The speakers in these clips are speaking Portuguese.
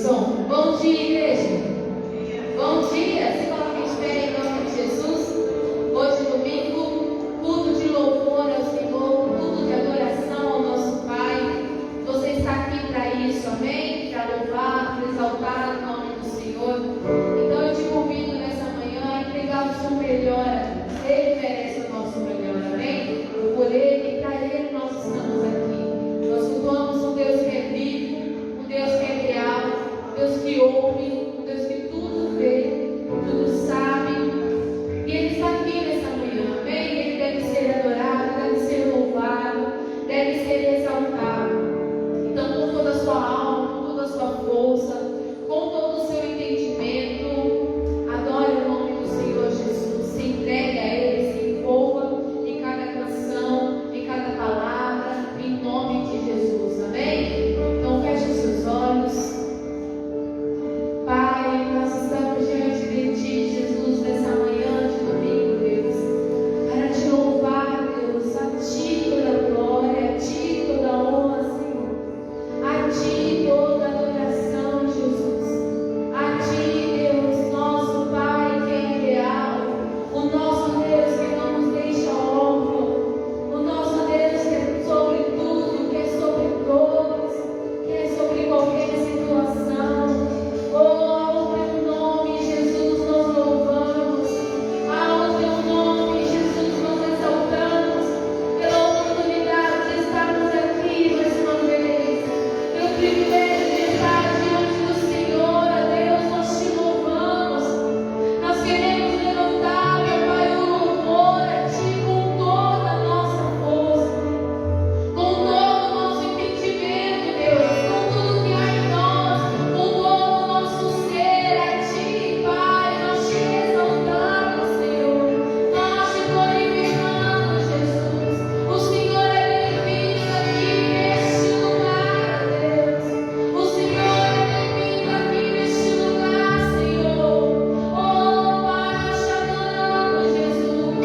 som. Bom dia, igreja. Bom dia. Se coloque em pé em nome de Jesus. Hoje, domingo, culto de louvor ao Senhor, culto de adoração ao nosso Pai. Você está aqui para isso, amém? Para louvar, para exaltar o nome do Senhor. Então, eu te convido nessa manhã a entregar o seu melhor. Ele merece o nosso melhor, amém? Por Ele e para Ele nós estamos aqui. Nós cultuamos um Deus que é vivo, um Deus que é real, um Deus que ouve, um Deus que tudo vê, tudo sabe. E Ele está aqui nessa manhã, amém? Ele deve ser adorado, deve ser louvado, deve ser exaltado. Então, com toda a sua alma, com toda a sua força, com todo o seu entendimento, adore o nome do Senhor Jesus, se entregue a Ele, se envolva em cada canção, em cada palavra, em nome de Jesus, amém? Então feche os seus olhos. Pai, nós estamos diante de Ti, Jesus, nessa manhã de domingo, Deus, para Te louvar, Deus, a Ti toda a glória, a Ti toda a honra, Senhor, a Ti toda a adoração, Jesus, a Ti, Deus, nosso Pai que é real, o nosso Deus que não nos deixa órfãos, o nosso Deus que é sobre tudo, que é sobre todos, que é sobre qualquer situação. Oh, ao Teu nome, Jesus, nós louvamos. Ao Teu nome, Jesus, nós exaltamos. Pela oportunidade de estarmos aqui mais uma vez, pelo privilégio de estar diante do Senhor, a Deus, nós Te louvamos. Nós queremos levantar, meu Pai, o louvor a Ti com toda a nossa força, com todo o nosso entendimento, Deus, com tudo que há em nós, com todo o nosso ser, a Ti, Pai, nós Te exaltamos, Senhor, nós Te glorificamos, Jesus. O Senhor é bem-vindo aqui neste lugar, Deus. O Senhor é bem-vindo aqui neste lugar, Senhor. Oh, Pai, nós Te adoramos, Jesus.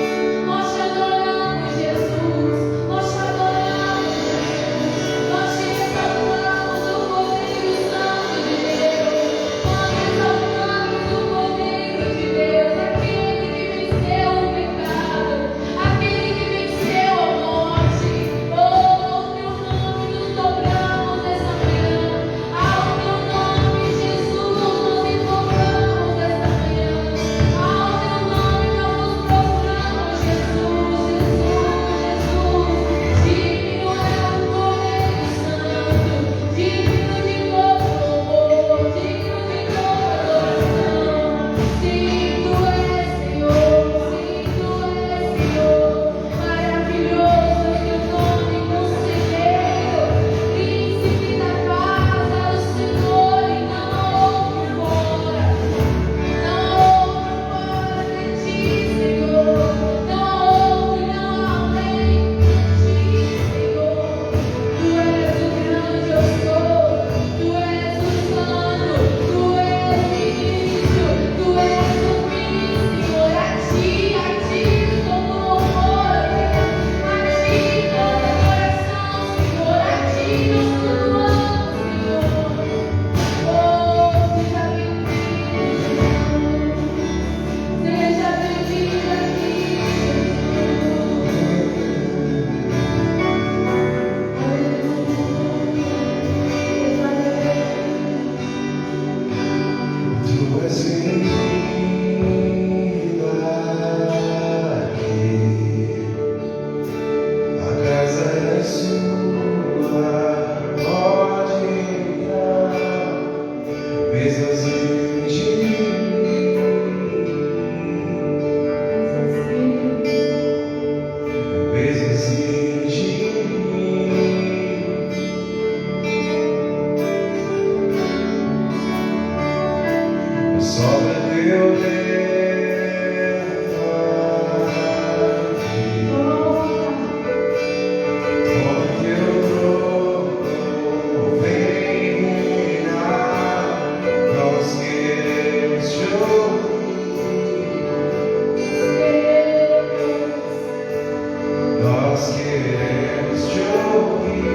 Nós Te adoramos, Jesus. Nós Te adoramos, Jesus. Nós Te exaltamos o Cordeiro Santo de Deus. Nós exaltamos o Cordeiro de Deus, aquele que venceu o pecado, aquele que venceu a morte. Oh, ao Teu nome nos dobramos nessa manhã. Ao Teu nome, Jesus, nós invocamos nessa manhã. Ao Teu nome nós nos prostramos, Jesus, Jesus, Jesus. Digno é o Cordeiro Santo, digno de todo louvor, digno de toda adoração. Sim, Tu és, Senhor, sim, Tu és, Senhor. Maravilhoso é Teu nome, Conselheiro, Príncipe da paz, é o Senhor e não houve fora. Não houve fora de Ti, Senhor. Não houve, não há além de Ti, Senhor. Tu és o grande eu sou, Tu és o Santo, Tu és o início, Tu és o fim, Senhor. A Ti todo louvor, a Ti toda adoração, Senhor. A Ti nós cultuamos, Senhor. Oh, seja bem-vindo, Jesus. Seja bem-vindo aqui, Tu és bem-vinda aqui, a casa é sua, pode entrar, mesas de mim, mesas de mim. Sobra Teu dedo aqui, com Teu trono vem reinar. Nós queremos Te ouvir, nós queremos Te ouvir.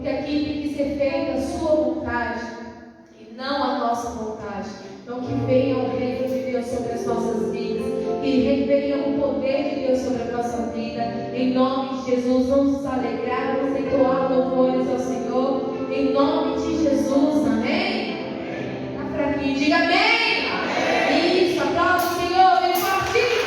porque aqui tem que ser feita a sua vontade e não a nossa vontade. Então que venha o reino de Deus sobre as nossas vidas, que venha o poder de Deus sobre a nossa vida. Em nome de Jesus, vamos nos alegrar, vamos entoar louvores ao Senhor. Em nome de Jesus, amém? Está fraquinho, diga amém. Amém. Isso, aplauda o Senhor, ele partiu.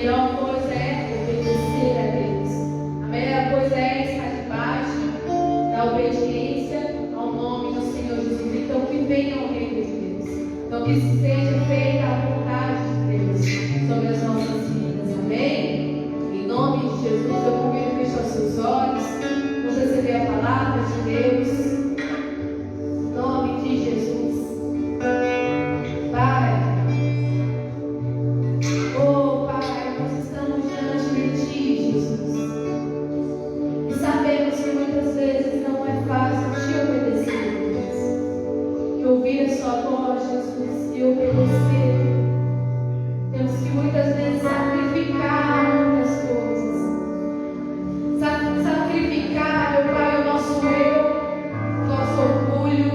melhor coisa é obedecer a Deus. A melhor coisa é estar debaixo da obediência ao nome do Senhor Jesus. Então, que venha o reino Que seja feita a vontade de Deus sobre as nossas vidas, amém? Em nome de Jesus, eu convido a fechar os seus olhos, vamos receber a palavra de Deus. Em nome de Jesus. Pai, oh Pai, nós estamos diante de Ti, Jesus. E sabemos que muitas vezes não é fácil Te obedecer, Deus. Que ouvir a Sua voz, Jesus, e obedecer. Temos que muitas vezes sacrificar muitas coisas. Sacrificar, meu Pai, o nosso eu, o nosso orgulho,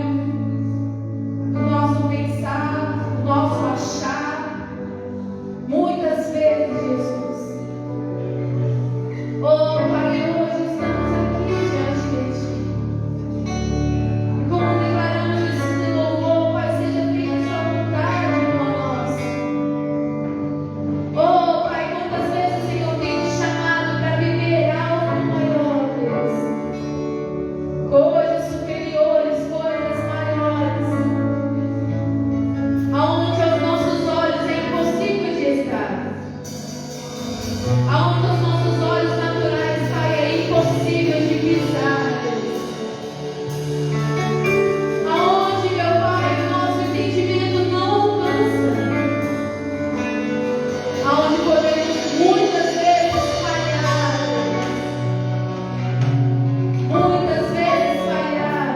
o nosso pensar, o nosso achar. Muitas vezes, Jesus. Oh, Pai, hoje estamos aqui diante de Ti. E como declaramos nesse louvor, Pai, seja feita a Sua vontade com nós. Oh, Pai, quantas vezes o Senhor tem te chamado para viver algo maior, Deus. Coisas superiores, coisas maiores. Aonde aos nossos olhos é impossível de estar. Aonde aos nossos olhos naturais, Pai, é impossível de pisar, Deus. Aonde, meu Pai, o nosso entendimento não alcança. Aonde podemos muitas vezes falhar, muitas vezes falhar.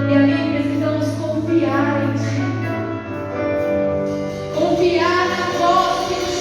E ali precisamos confiar em Ti. Confiar na voz que nos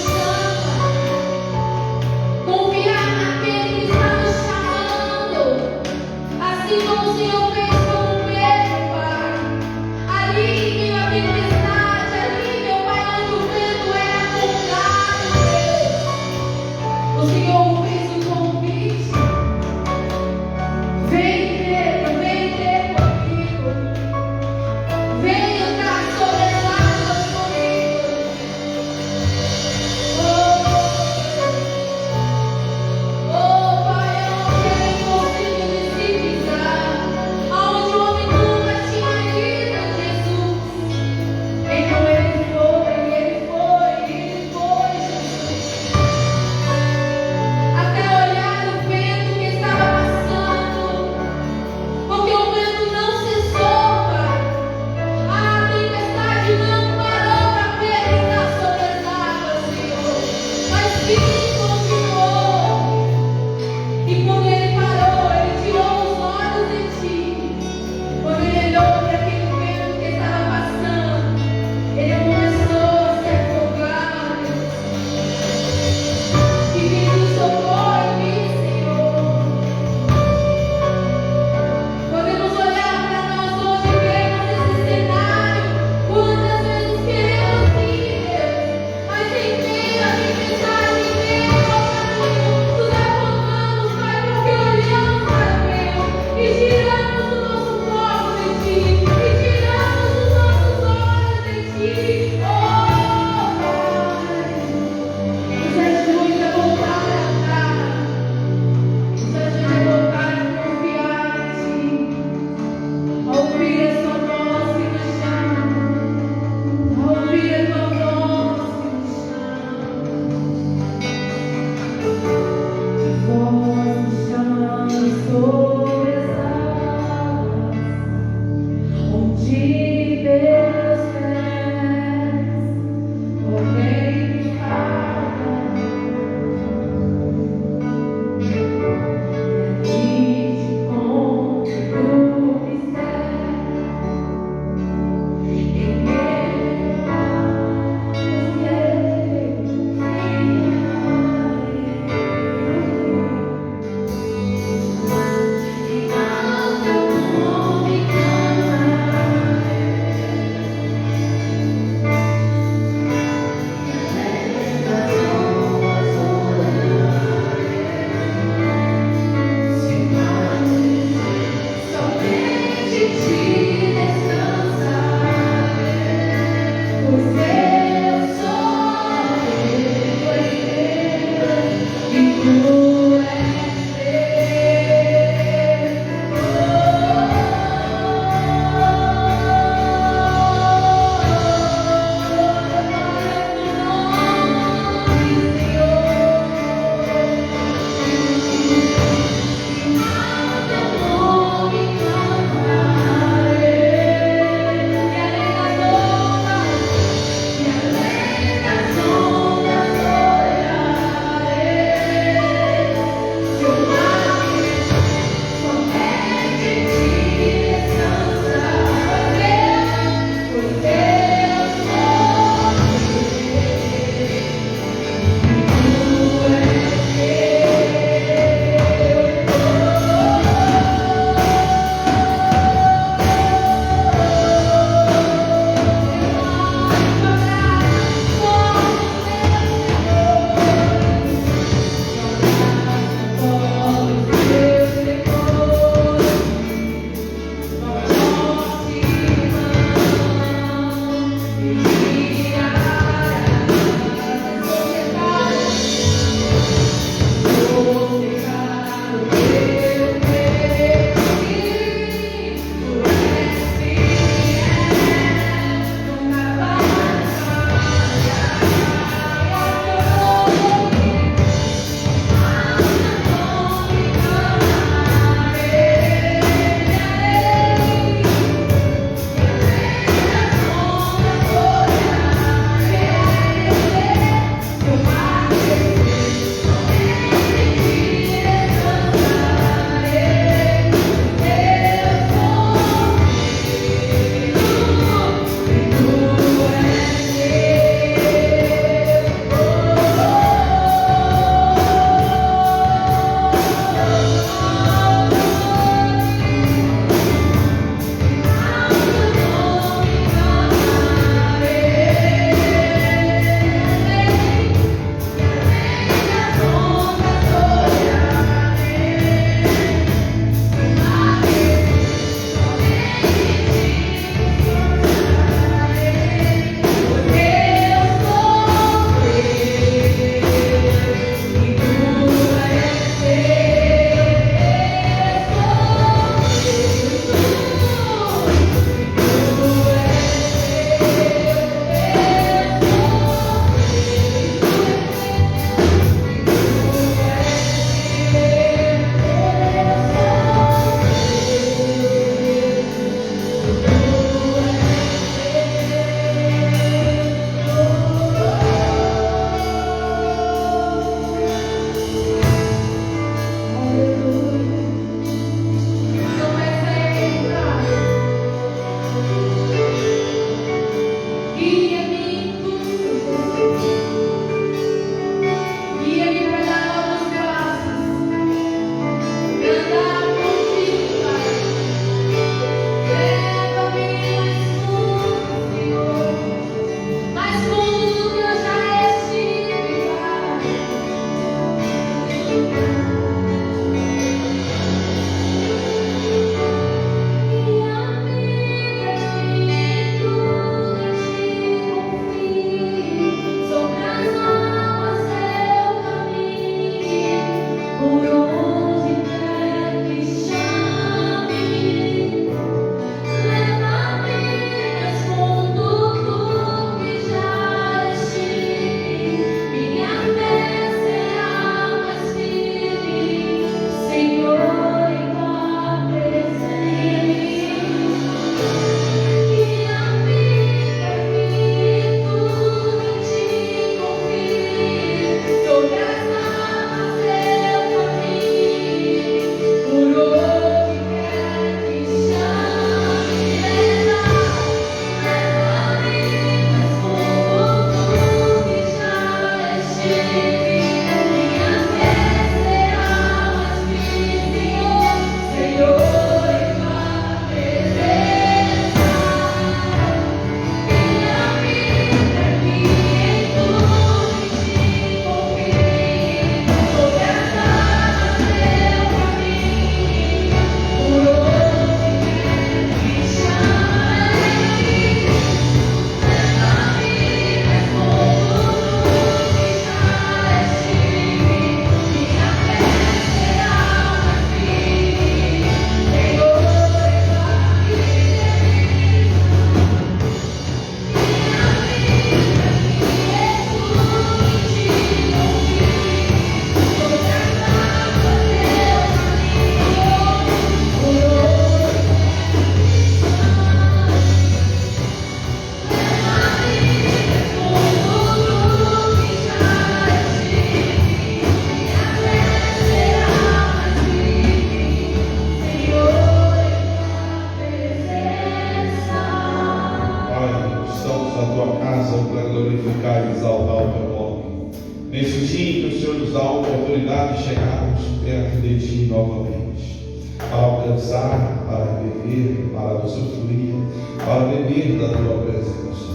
Nesse dia em que o Senhor nos dá a oportunidade de chegarmos perto de Ti novamente, para alcançar, para viver, para usufruir, para beber da Tua presença.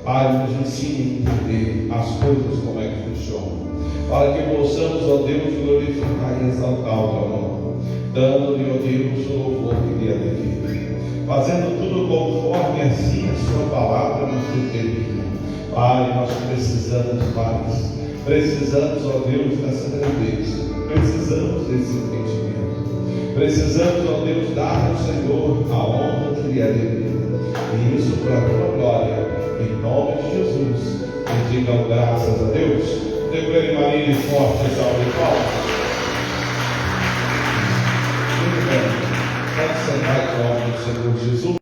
Pai, nos ensine a entender as coisas como é que funcionam, para que possamos, ó Deus, glorificar e exaltar o Teu nome, dando-lhe, ó Deus, o louvor que lhe é devido, fazendo tudo conforme assim a Sua palavra nos determina. Pai, nós precisamos mais. Precisamos, ó Deus, dessa grandeza. Precisamos desse entendimento. Precisamos, ó Deus, dar ao Senhor a honra que lhe é devida. E isso para a tua glória. Em nome de Jesus. E digam graças a Deus. Dê para ele, Maria, forte salve de palmas. Muito bem. Pode sentar em nome do Senhor Jesus.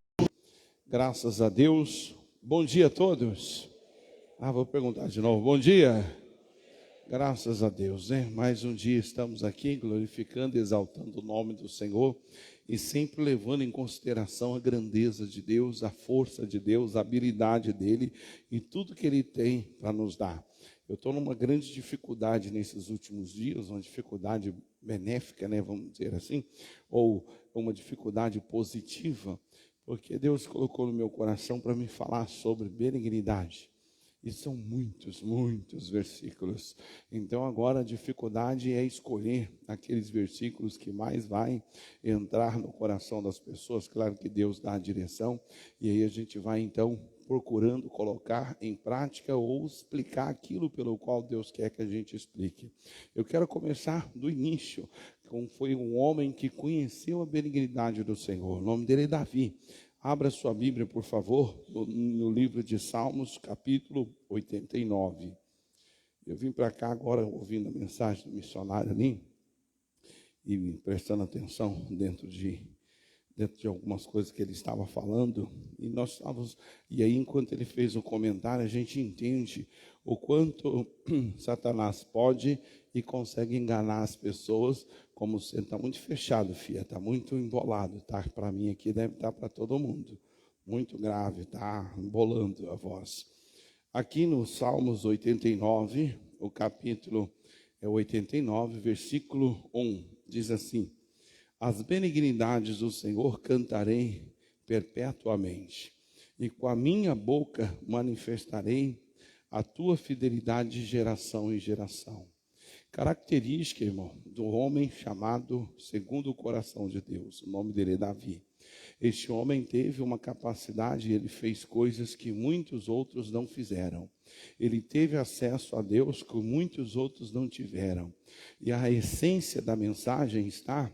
Graças a Deus. Bom dia a todos. Vou perguntar de novo. Bom dia. Graças a Deus, né? Mais um dia estamos aqui glorificando e exaltando o nome do Senhor e sempre levando em consideração a grandeza de Deus, a força de Deus, a habilidade dEle e tudo que Ele tem para nos dar. Eu estou numa grande dificuldade nesses últimos dias, uma dificuldade benéfica, né? Vamos dizer assim, ou uma dificuldade positiva, porque Deus colocou no meu coração para me falar sobre benignidade. E são muitos, muitos versículos. Então agora a dificuldade é escolher aqueles versículos que mais vai entrar no coração das pessoas. Claro que Deus dá a direção. E aí a gente vai então procurando colocar em prática ou explicar aquilo pelo qual Deus quer que a gente explique. Eu quero começar do início. Foi um homem que conheceu a benignidade do Senhor. O nome dele é Davi. Abra sua Bíblia, por favor, no livro de Salmos, capítulo 89. Eu vim para cá agora ouvindo a mensagem do missionário ali e prestando atenção dentro de algumas coisas que ele estava falando. E aí, enquanto ele fez o comentário, a gente entende o quanto Satanás pode e consegue enganar as pessoas, como você está muito fechado, filha, está muito embolado, tá? Para mim aqui deve estar para todo mundo. Muito grave, está embolando a voz. Aqui no Salmos 89, o capítulo 89, versículo 1, diz assim: as benignidades do Senhor cantarei perpetuamente, e com a minha boca manifestarei a tua fidelidade de geração em geração. Característica, irmão, do homem chamado segundo o coração de Deus. O nome dele é Davi. Este homem teve uma capacidade, ele fez coisas que muitos outros não fizeram. Ele teve acesso a Deus que muitos outros não tiveram. E a essência da mensagem está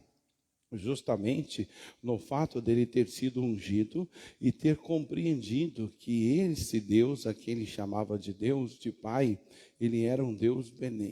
justamente no fato dele ter sido ungido e ter compreendido que esse Deus, a quem ele chamava de Deus, de Pai, ele era um Deus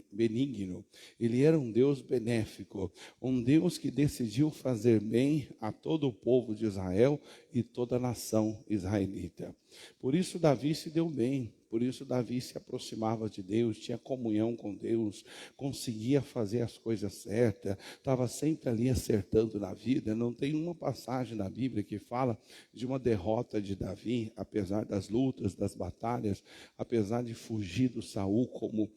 benigno, ele era um Deus benéfico, um Deus que decidiu fazer bem a todo o povo de Israel e toda a nação israelita. Por isso Davi se deu bem. Por isso Davi se aproximava de Deus, tinha comunhão com Deus, conseguia fazer as coisas certas, estava sempre ali acertando na vida. Não tem uma passagem na Bíblia que fala de uma derrota de Davi, apesar das lutas, das batalhas, apesar de fugir do Saul, como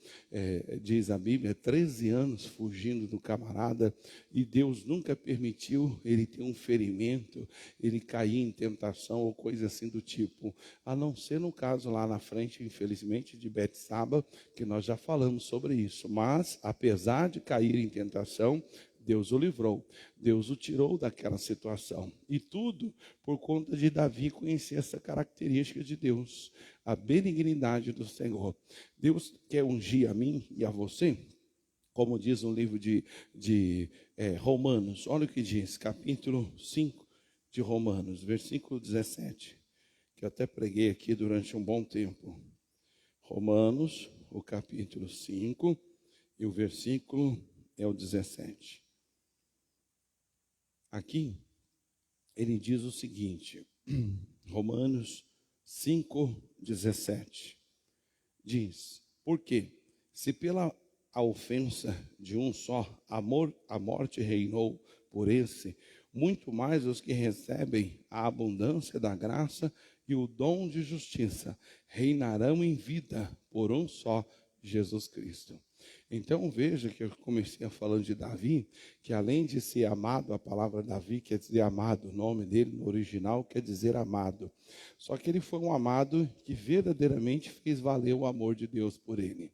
diz a Bíblia, 13 anos fugindo do camarada, e Deus nunca permitiu ele ter um ferimento, ele cair em tentação ou coisa assim do tipo, a não ser no caso lá na frente, infelizmente, de Betsaba, que nós já falamos sobre isso. Mas, apesar de cair em tentação, Deus o livrou, Deus o tirou daquela situação. E tudo por conta de Davi conhecer essa característica de Deus, a benignidade do Senhor. Deus quer ungir a mim e a você, como diz no livro de Romanos. Olha o que diz, capítulo 5 de Romanos, versículo 17. Que eu até preguei aqui durante um bom tempo. Romanos, o capítulo 5, e o versículo é o 17. Aqui, ele diz o seguinte, Romanos 5, 17. Diz, porque se pela a ofensa de um só a morte reinou por esse, muito mais os que recebem a abundância da graça e o dom de justiça reinarão em vida por um só Jesus Cristo. Então veja que eu comecei falando de Davi, que além de ser amado, a palavra Davi quer dizer amado, o nome dele no original quer dizer amado. Só que ele foi um amado que verdadeiramente fez valer o amor de Deus por ele.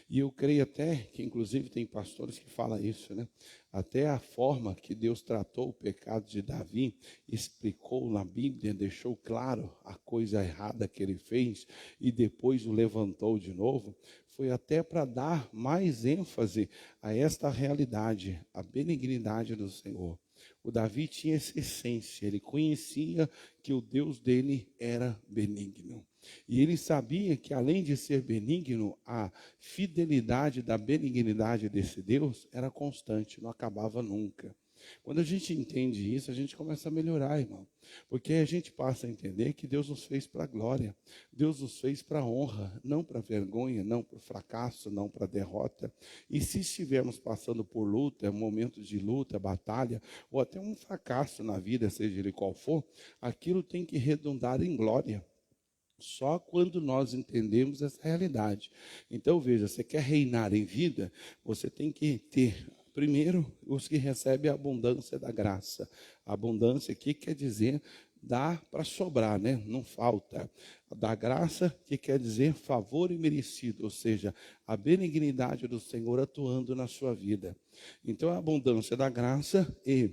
E eu creio até que, inclusive, tem pastores que falam isso, né? Até a forma que Deus tratou o pecado de Davi, explicou na Bíblia, deixou claro a coisa errada que ele fez e depois o levantou de novo, foi até para dar mais ênfase a esta realidade, a benignidade do Senhor. O Davi tinha essa essência, ele conhecia que o Deus dele era benigno. E ele sabia que, além de ser benigno, a fidelidade da benignidade desse Deus era constante, não acabava nunca. Quando a gente entende isso, a gente começa a melhorar, irmão. Porque a gente passa a entender que Deus nos fez para a glória. Deus nos fez para a honra, não para a vergonha, não para o fracasso, não para a derrota. E se estivermos passando por luta, momentos de luta, batalha, ou até um fracasso na vida, seja ele qual for, aquilo tem que redundar em glória. Só quando nós entendemos essa realidade. Então veja, você quer reinar em vida, você tem que ter, primeiro, os que recebem a abundância da graça. A abundância aqui quer dizer dá para sobrar, né? Não falta. Da graça que quer dizer favor imerecido, ou seja, a benignidade do Senhor atuando na sua vida. Então a abundância da graça e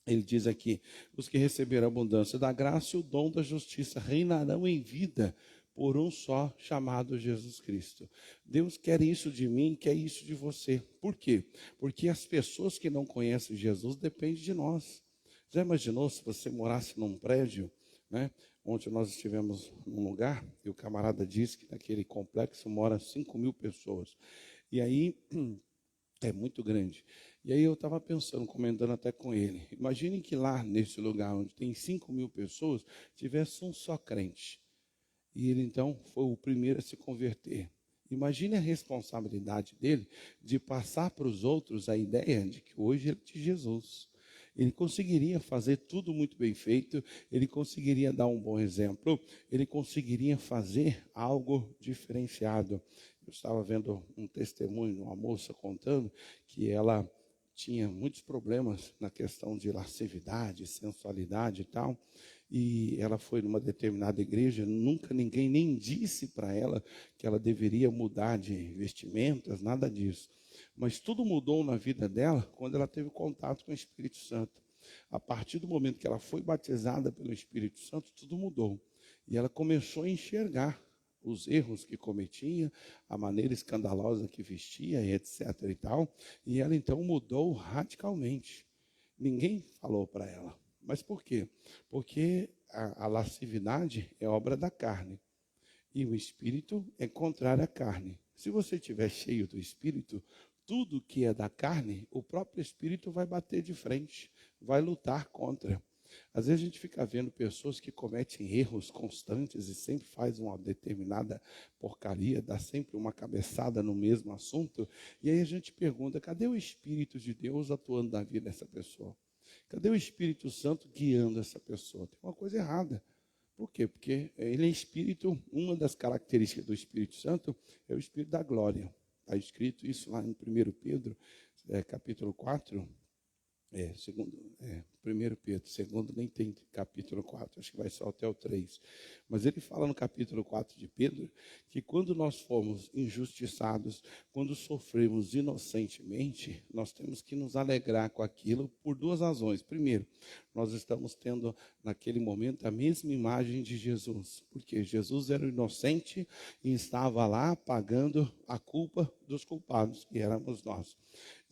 ele diz aqui, os que receberam a abundância da graça e o dom da justiça reinarão em vida por um só chamado Jesus Cristo. Deus quer isso de mim, quer isso de você. Por quê? Porque as pessoas que não conhecem Jesus dependem de nós. Já imaginou se você morasse num prédio, né? Ontem nós estivemos num lugar e o camarada disse que naquele complexo mora 5.000 pessoas. E aí é muito grande. E aí eu estava pensando, comentando até com ele. Imagine que lá nesse lugar onde tem 5.000 pessoas, tivesse um só crente. E ele então foi o primeiro a se converter. Imagine a responsabilidade dele de passar para os outros a ideia de que hoje ele é de Jesus. Ele conseguiria fazer tudo muito bem feito, ele conseguiria dar um bom exemplo, ele conseguiria fazer algo diferenciado. Eu estava vendo um testemunho de uma moça contando que ela tinha muitos problemas na questão de lascividade, sensualidade e tal, e ela foi numa determinada igreja, nunca ninguém nem disse para ela que ela deveria mudar de vestimentas, nada disso. Mas tudo mudou na vida dela quando ela teve contato com o Espírito Santo. A partir do momento que ela foi batizada pelo Espírito Santo, tudo mudou. E ela começou a enxergar os erros que cometia, a maneira escandalosa que vestia, etc. e tal. E ela então mudou radicalmente. Ninguém falou para ela. Mas por quê? Porque a lascividade é obra da carne. E o Espírito é contrário à carne. Se você estiver cheio do Espírito, tudo que é da carne, o próprio Espírito vai bater de frente, vai lutar contra. Às vezes a gente fica vendo pessoas que cometem erros constantes e sempre faz uma determinada porcaria, dá sempre uma cabeçada no mesmo assunto, e aí a gente pergunta, cadê o Espírito de Deus atuando na vida dessa pessoa? Cadê o Espírito Santo guiando essa pessoa? Tem uma coisa errada. Por quê? Porque ele é Espírito, uma das características do Espírito Santo é o Espírito da glória. Está escrito isso lá em 1 Pedro, capítulo 4, 1 Pedro, segundo nem tem capítulo 4, acho que vai só até o 3. Mas ele fala no capítulo 4 de Pedro, que quando nós formos injustiçados, quando sofremos inocentemente, nós temos que nos alegrar com aquilo por duas razões. Primeiro, nós estamos tendo naquele momento a mesma imagem de Jesus, porque Jesus era inocente e estava lá pagando a culpa dos culpados, que éramos nós.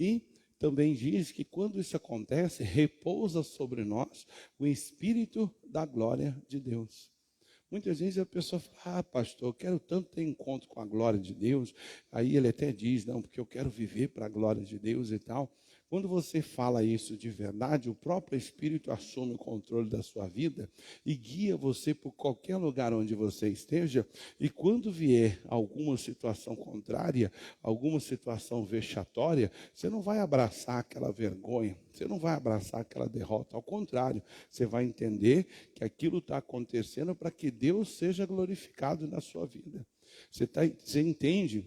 E também diz que quando isso acontece, repousa sobre nós o Espírito da glória de Deus. Muitas vezes a pessoa fala, pastor, eu quero tanto ter encontro com a glória de Deus. Aí ele até diz, não, porque eu quero viver para a glória de Deus e tal. Quando você fala isso de verdade, o próprio Espírito assume o controle da sua vida e guia você por qualquer lugar onde você esteja. E quando vier alguma situação contrária, alguma situação vexatória, você não vai abraçar aquela vergonha, você não vai abraçar aquela derrota. Ao contrário, você vai entender que aquilo está acontecendo para que Deus seja glorificado na sua vida. Você entende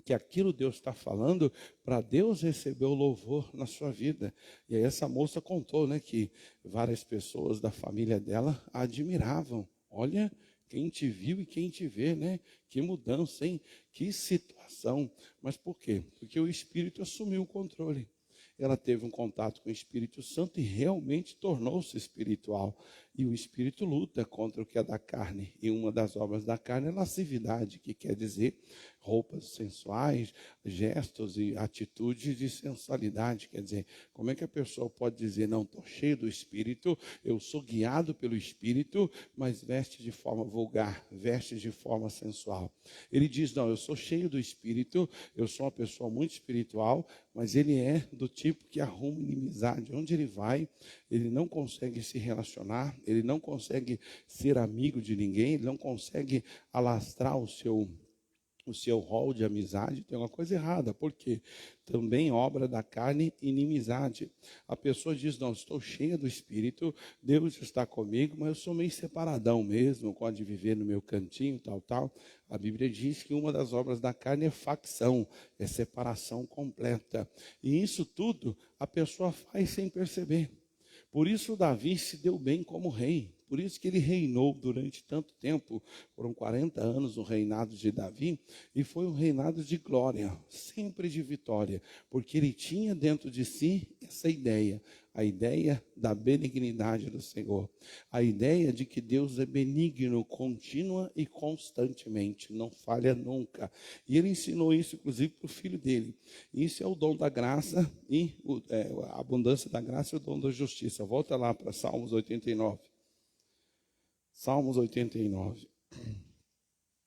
que aquilo Deus está falando para Deus receber o louvor na sua vida. E aí essa moça contou, né, que várias pessoas da família dela a admiravam. Olha, quem te viu e quem te vê, né? Que mudança, hein? Que situação. Mas por quê? Porque o Espírito assumiu o controle. Ela teve um contato com o Espírito Santo e realmente tornou-se espiritual. E o Espírito luta contra o que é da carne. E uma das obras da carne é lascividade, que quer dizer roupas sensuais, gestos e atitudes de sensualidade. Quer dizer, como é que a pessoa pode dizer, não, estou cheio do Espírito, eu sou guiado pelo Espírito, mas veste de forma vulgar, veste de forma sensual. Ele diz, não, eu sou cheio do Espírito, eu sou uma pessoa muito espiritual, mas ele é do tipo que arruma inimizade. Onde ele vai, ele não consegue se relacionar, ele não consegue ser amigo de ninguém, ele não consegue alastrar o seu rol de amizade. Tem uma coisa errada, porque também obra da carne, inimizade. A pessoa diz, não, estou cheia do Espírito, Deus está comigo, mas eu sou meio separadão mesmo, gosto de viver no meu cantinho, tal. A Bíblia diz que uma das obras da carne é facção, é separação completa. E isso tudo a pessoa faz sem perceber. Por isso Davi se deu bem como rei. Por isso que ele reinou durante tanto tempo. Foram 40 anos o reinado de Davi. E foi um reinado de glória, sempre de vitória. Porque ele tinha dentro de si essa ideia. A ideia da benignidade do Senhor. A ideia de que Deus é benigno, contínua e constantemente. Não falha nunca. E ele ensinou isso, inclusive, para o filho dele. Isso é o dom da graça e a abundância da graça e o dom da justiça. Volta lá para Salmos 89. Salmos 89,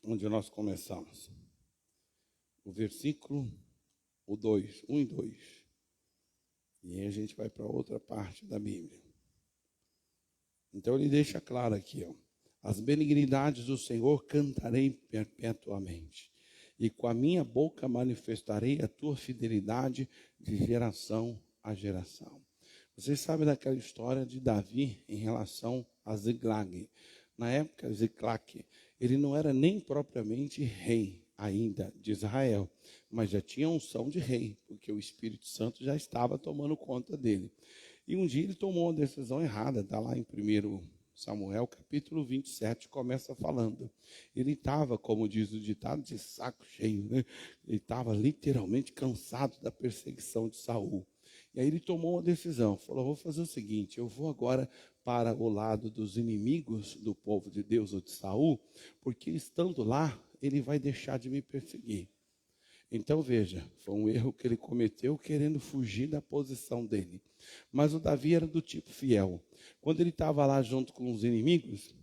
onde nós começamos. O versículo 2, 1 e 2. E aí a gente vai para outra parte da Bíblia. Então ele deixa claro aqui, ó. As benignidades do Senhor cantarei perpetuamente. E com a minha boca manifestarei a tua fidelidade de geração a geração. Vocês sabem daquela história de Davi em relação a Ziklag. Na época, Ziklag, ele não era nem propriamente rei ainda de Israel, mas já tinha unção de rei, porque o Espírito Santo já estava tomando conta dele. E um dia ele tomou uma decisão errada, está lá em 1 Samuel, capítulo 27, começa falando. Ele estava, como diz o ditado, de saco cheio, né? Ele estava literalmente cansado da perseguição de Saul. E aí ele tomou uma decisão, falou, vou fazer o seguinte, eu vou agora para o lado dos inimigos do povo de Deus ou de Saul, porque estando lá, ele vai deixar de me perseguir. Então veja, foi um erro que ele cometeu querendo fugir da posição dele. Mas o Davi era do tipo fiel. Quando ele estava lá junto com os inimigos,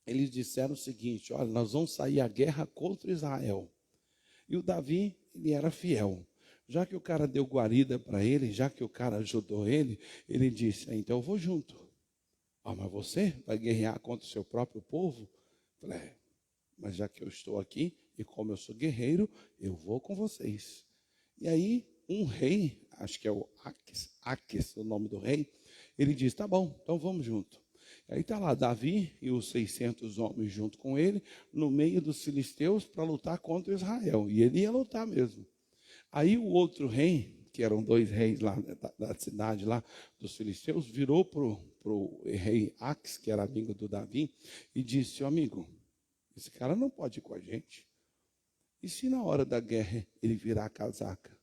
eles disseram o seguinte, olha, nós vamos sair à guerra contra Israel. E o Davi, ele era fiel. Já que o cara deu guarida para ele, já que o cara ajudou ele, ele disse, então eu vou junto. Mas você vai guerrear contra o seu próprio povo? Eu falei, mas já que eu estou aqui, e como eu sou guerreiro, eu vou com vocês. E aí, um rei, acho que é o Aques, o nome do rei, ele diz, tá bom, então vamos junto. Aí está lá Davi e os 600 homens junto com ele, no meio dos filisteus, para lutar contra Israel. E ele ia lutar mesmo. Aí o outro rei, que eram 2 reis lá da cidade lá dos filisteus, virou para o rei Aques, que era amigo do Davi, e disse, amigo, esse cara não pode ir com a gente. E se na hora da guerra ele virar a casaca?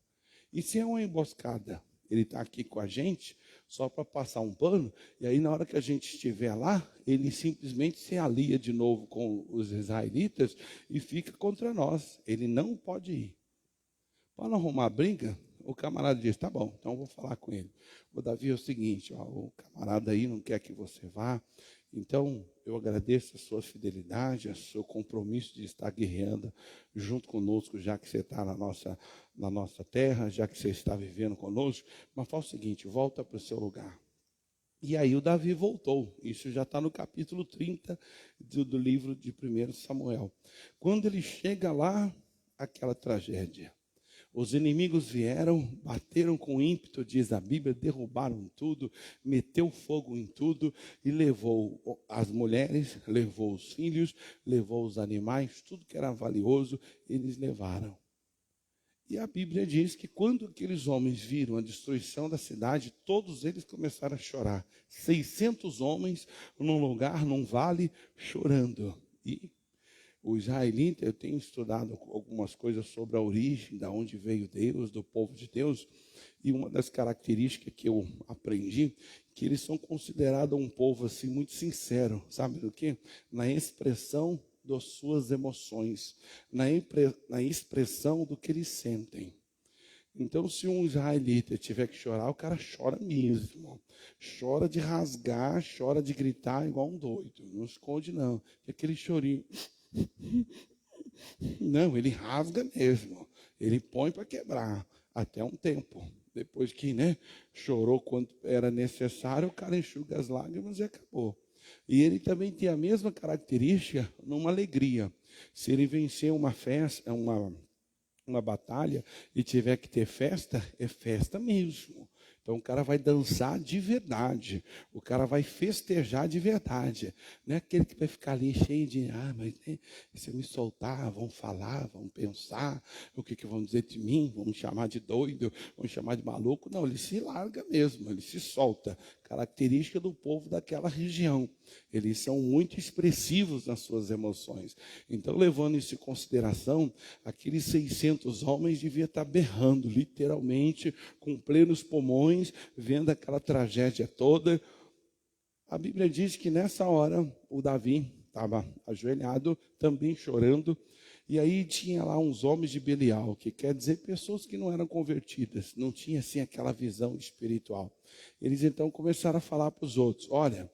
E se é uma emboscada? Ele está aqui com a gente só para passar um pano, e aí na hora que a gente estiver lá, ele simplesmente se alia de novo com os israelitas e fica contra nós. Ele não pode ir. Para não arrumar briga, o camarada diz, tá bom, então eu vou falar com ele. O Davi é o seguinte, ó, o camarada aí não quer que você vá, então eu agradeço a sua fidelidade, o seu compromisso de estar guerreando junto conosco, já que você está na nossa terra, já que você está vivendo conosco, mas fala o seguinte, volta para o seu lugar. E aí o Davi voltou, isso já está no capítulo 30 do livro de 1 Samuel. Quando ele chega lá, aquela tragédia. Os inimigos vieram, bateram com ímpeto, diz a Bíblia, derrubaram tudo, meteu fogo em tudo e levou as mulheres, levou os filhos, levou os animais, tudo que era valioso, eles levaram. a Bíblia diz que quando aqueles homens viram a destruição da cidade, todos eles começaram a chorar. 600 homens num lugar, num vale, chorando. E o israelita, eu tenho estudado algumas coisas sobre a origem, da onde veio Deus, do povo de Deus, e uma das características que eu aprendi, que eles são considerados um povo assim muito sincero, sabe do quê? Na expressão das suas emoções, na expressão do que eles sentem. Então, se um israelita tiver que chorar, o cara chora mesmo. Chora de rasgar, chora de gritar igual um doido. Não esconde, não. É aquele chorinho. Não, ele rasga mesmo. Ele põe para quebrar até um tempo. Depois que, chorou quanto era necessário, o cara enxuga as lágrimas e acabou. E ele também tem a mesma característica numa alegria. Se ele vencer uma festa, uma batalha e tiver que ter festa, é festa mesmo. Então o cara vai dançar de verdade, o cara vai festejar de verdade. Não é aquele que vai ficar ali cheio de, mas se eu me soltar, vão falar, vão pensar, o que vão dizer de mim, vão me chamar de doido, vão me chamar de maluco. Não, ele se larga mesmo, ele se solta. Característica do povo daquela região. Eles são muito expressivos nas suas emoções. Então, levando isso em consideração, aqueles 600 homens deviam estar berrando, literalmente, com plenos pulmões, vendo aquela tragédia toda. A Bíblia diz que nessa hora, o Davi estava ajoelhado, também chorando, e aí tinha lá uns homens de Belial, que quer dizer pessoas que não eram convertidas, não tinha assim aquela visão espiritual. Eles então começaram a falar para os outros, olha,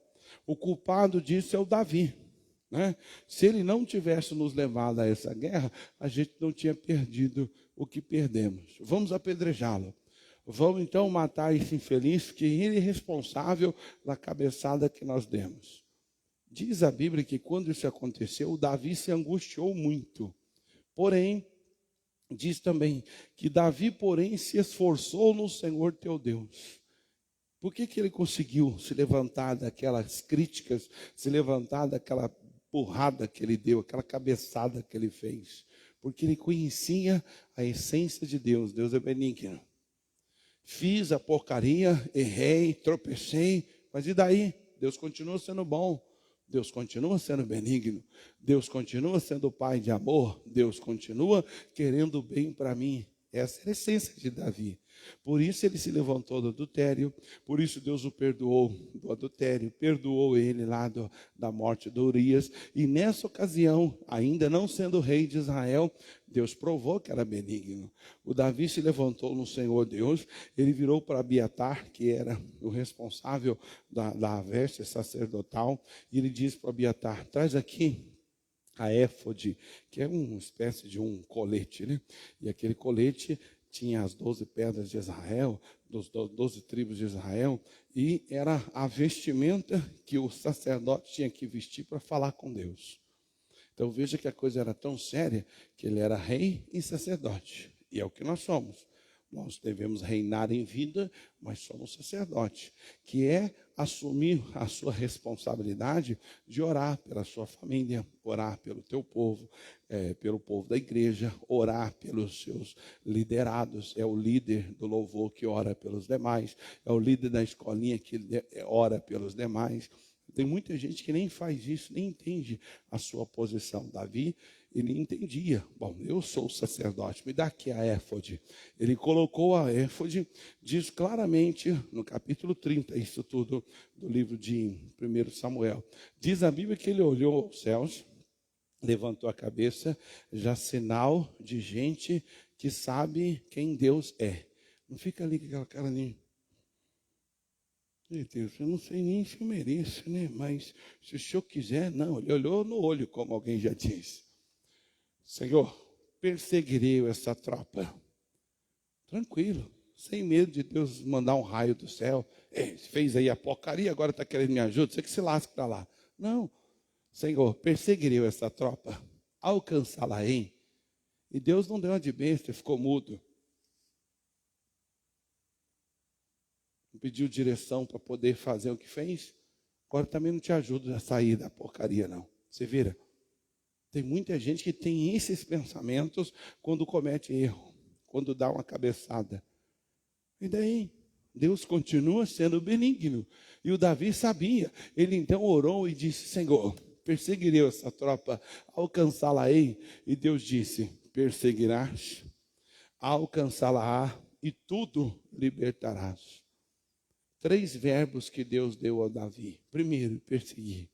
o culpado disso é o Davi. Se ele não tivesse nos levado a essa guerra, a gente não tinha perdido o que perdemos. Vamos apedrejá-lo. Vamos então matar esse infeliz, porque ele é responsável da cabeçada que nós demos. Diz a Bíblia que quando isso aconteceu, o Davi se angustiou muito. Porém, diz também que Davi, porém, se esforçou no Senhor teu Deus. Por que ele conseguiu se levantar daquelas críticas, se levantar daquela porrada que ele deu, aquela cabeçada que ele fez? Porque ele conhecia a essência de Deus. Deus é benigno. Fiz a porcaria, errei, tropecei, mas e daí? Deus continua sendo bom. Deus continua sendo benigno, Deus continua sendo Pai de amor, Deus continua querendo bem para mim. Essa é a essência de Davi. Por isso ele se levantou do adultério, por isso Deus o perdoou do adultério, perdoou ele lá da morte de Urias. E nessa ocasião, ainda não sendo rei de Israel, Deus provou que era benigno. O Davi se levantou no Senhor Deus, ele virou para Abiatar, que era o responsável da veste sacerdotal, e ele disse para Abiatar, traz aqui a éfode, que é uma espécie de um colete, E aquele colete tinha as 12 pedras de Israel, dos 12 tribos de Israel, e era a vestimenta que o sacerdote tinha que vestir para falar com Deus. Então veja que a coisa era tão séria que ele era rei e sacerdote, e é o que nós somos. Nós devemos reinar em vida, mas somos sacerdotes, que é assumir a sua responsabilidade de orar pela sua família, orar pelo teu povo, pelo povo da igreja, orar pelos seus liderados. É o líder do louvor que ora pelos demais, é o líder da escolinha que ora pelos demais. Tem muita gente que nem faz isso, nem entende a sua posição. Davi, ele entendia. Bom, eu sou o sacerdote, me dá aqui a éfode. Ele colocou a éfode, diz claramente no capítulo 30, isso tudo do livro de 1 Samuel. Diz a Bíblia que ele olhou aos céus, levantou a cabeça, já sinal de gente que sabe quem Deus é. Não fica ali com aquela cara ali. Meu Deus, eu não sei nem se eu mereço, Mas se o senhor quiser, não. Ele olhou no olho, como alguém já disse. Senhor, perseguirei essa tropa. Tranquilo, sem medo de Deus mandar um raio do céu. Fez aí a porcaria, agora está querendo me ajudar. Você que se lasca para lá. Não, Senhor, perseguirei essa tropa. Alcançá-la-ei. E Deus não deu uma de besta, ficou mudo. Pediu direção para poder fazer o que fez, agora também não te ajuda a sair da porcaria, não. Você vira? Tem muita gente que tem esses pensamentos quando comete erro. quando dá uma cabeçada. E daí? Deus continua sendo benigno. E o Davi sabia. Ele então orou e disse: Senhor, perseguirei essa tropa, alcançá-la-ei. E Deus disse: perseguirás, alcançá-la-á e tudo libertarás. 3 verbos que Deus deu ao Davi. Primeiro, perseguir.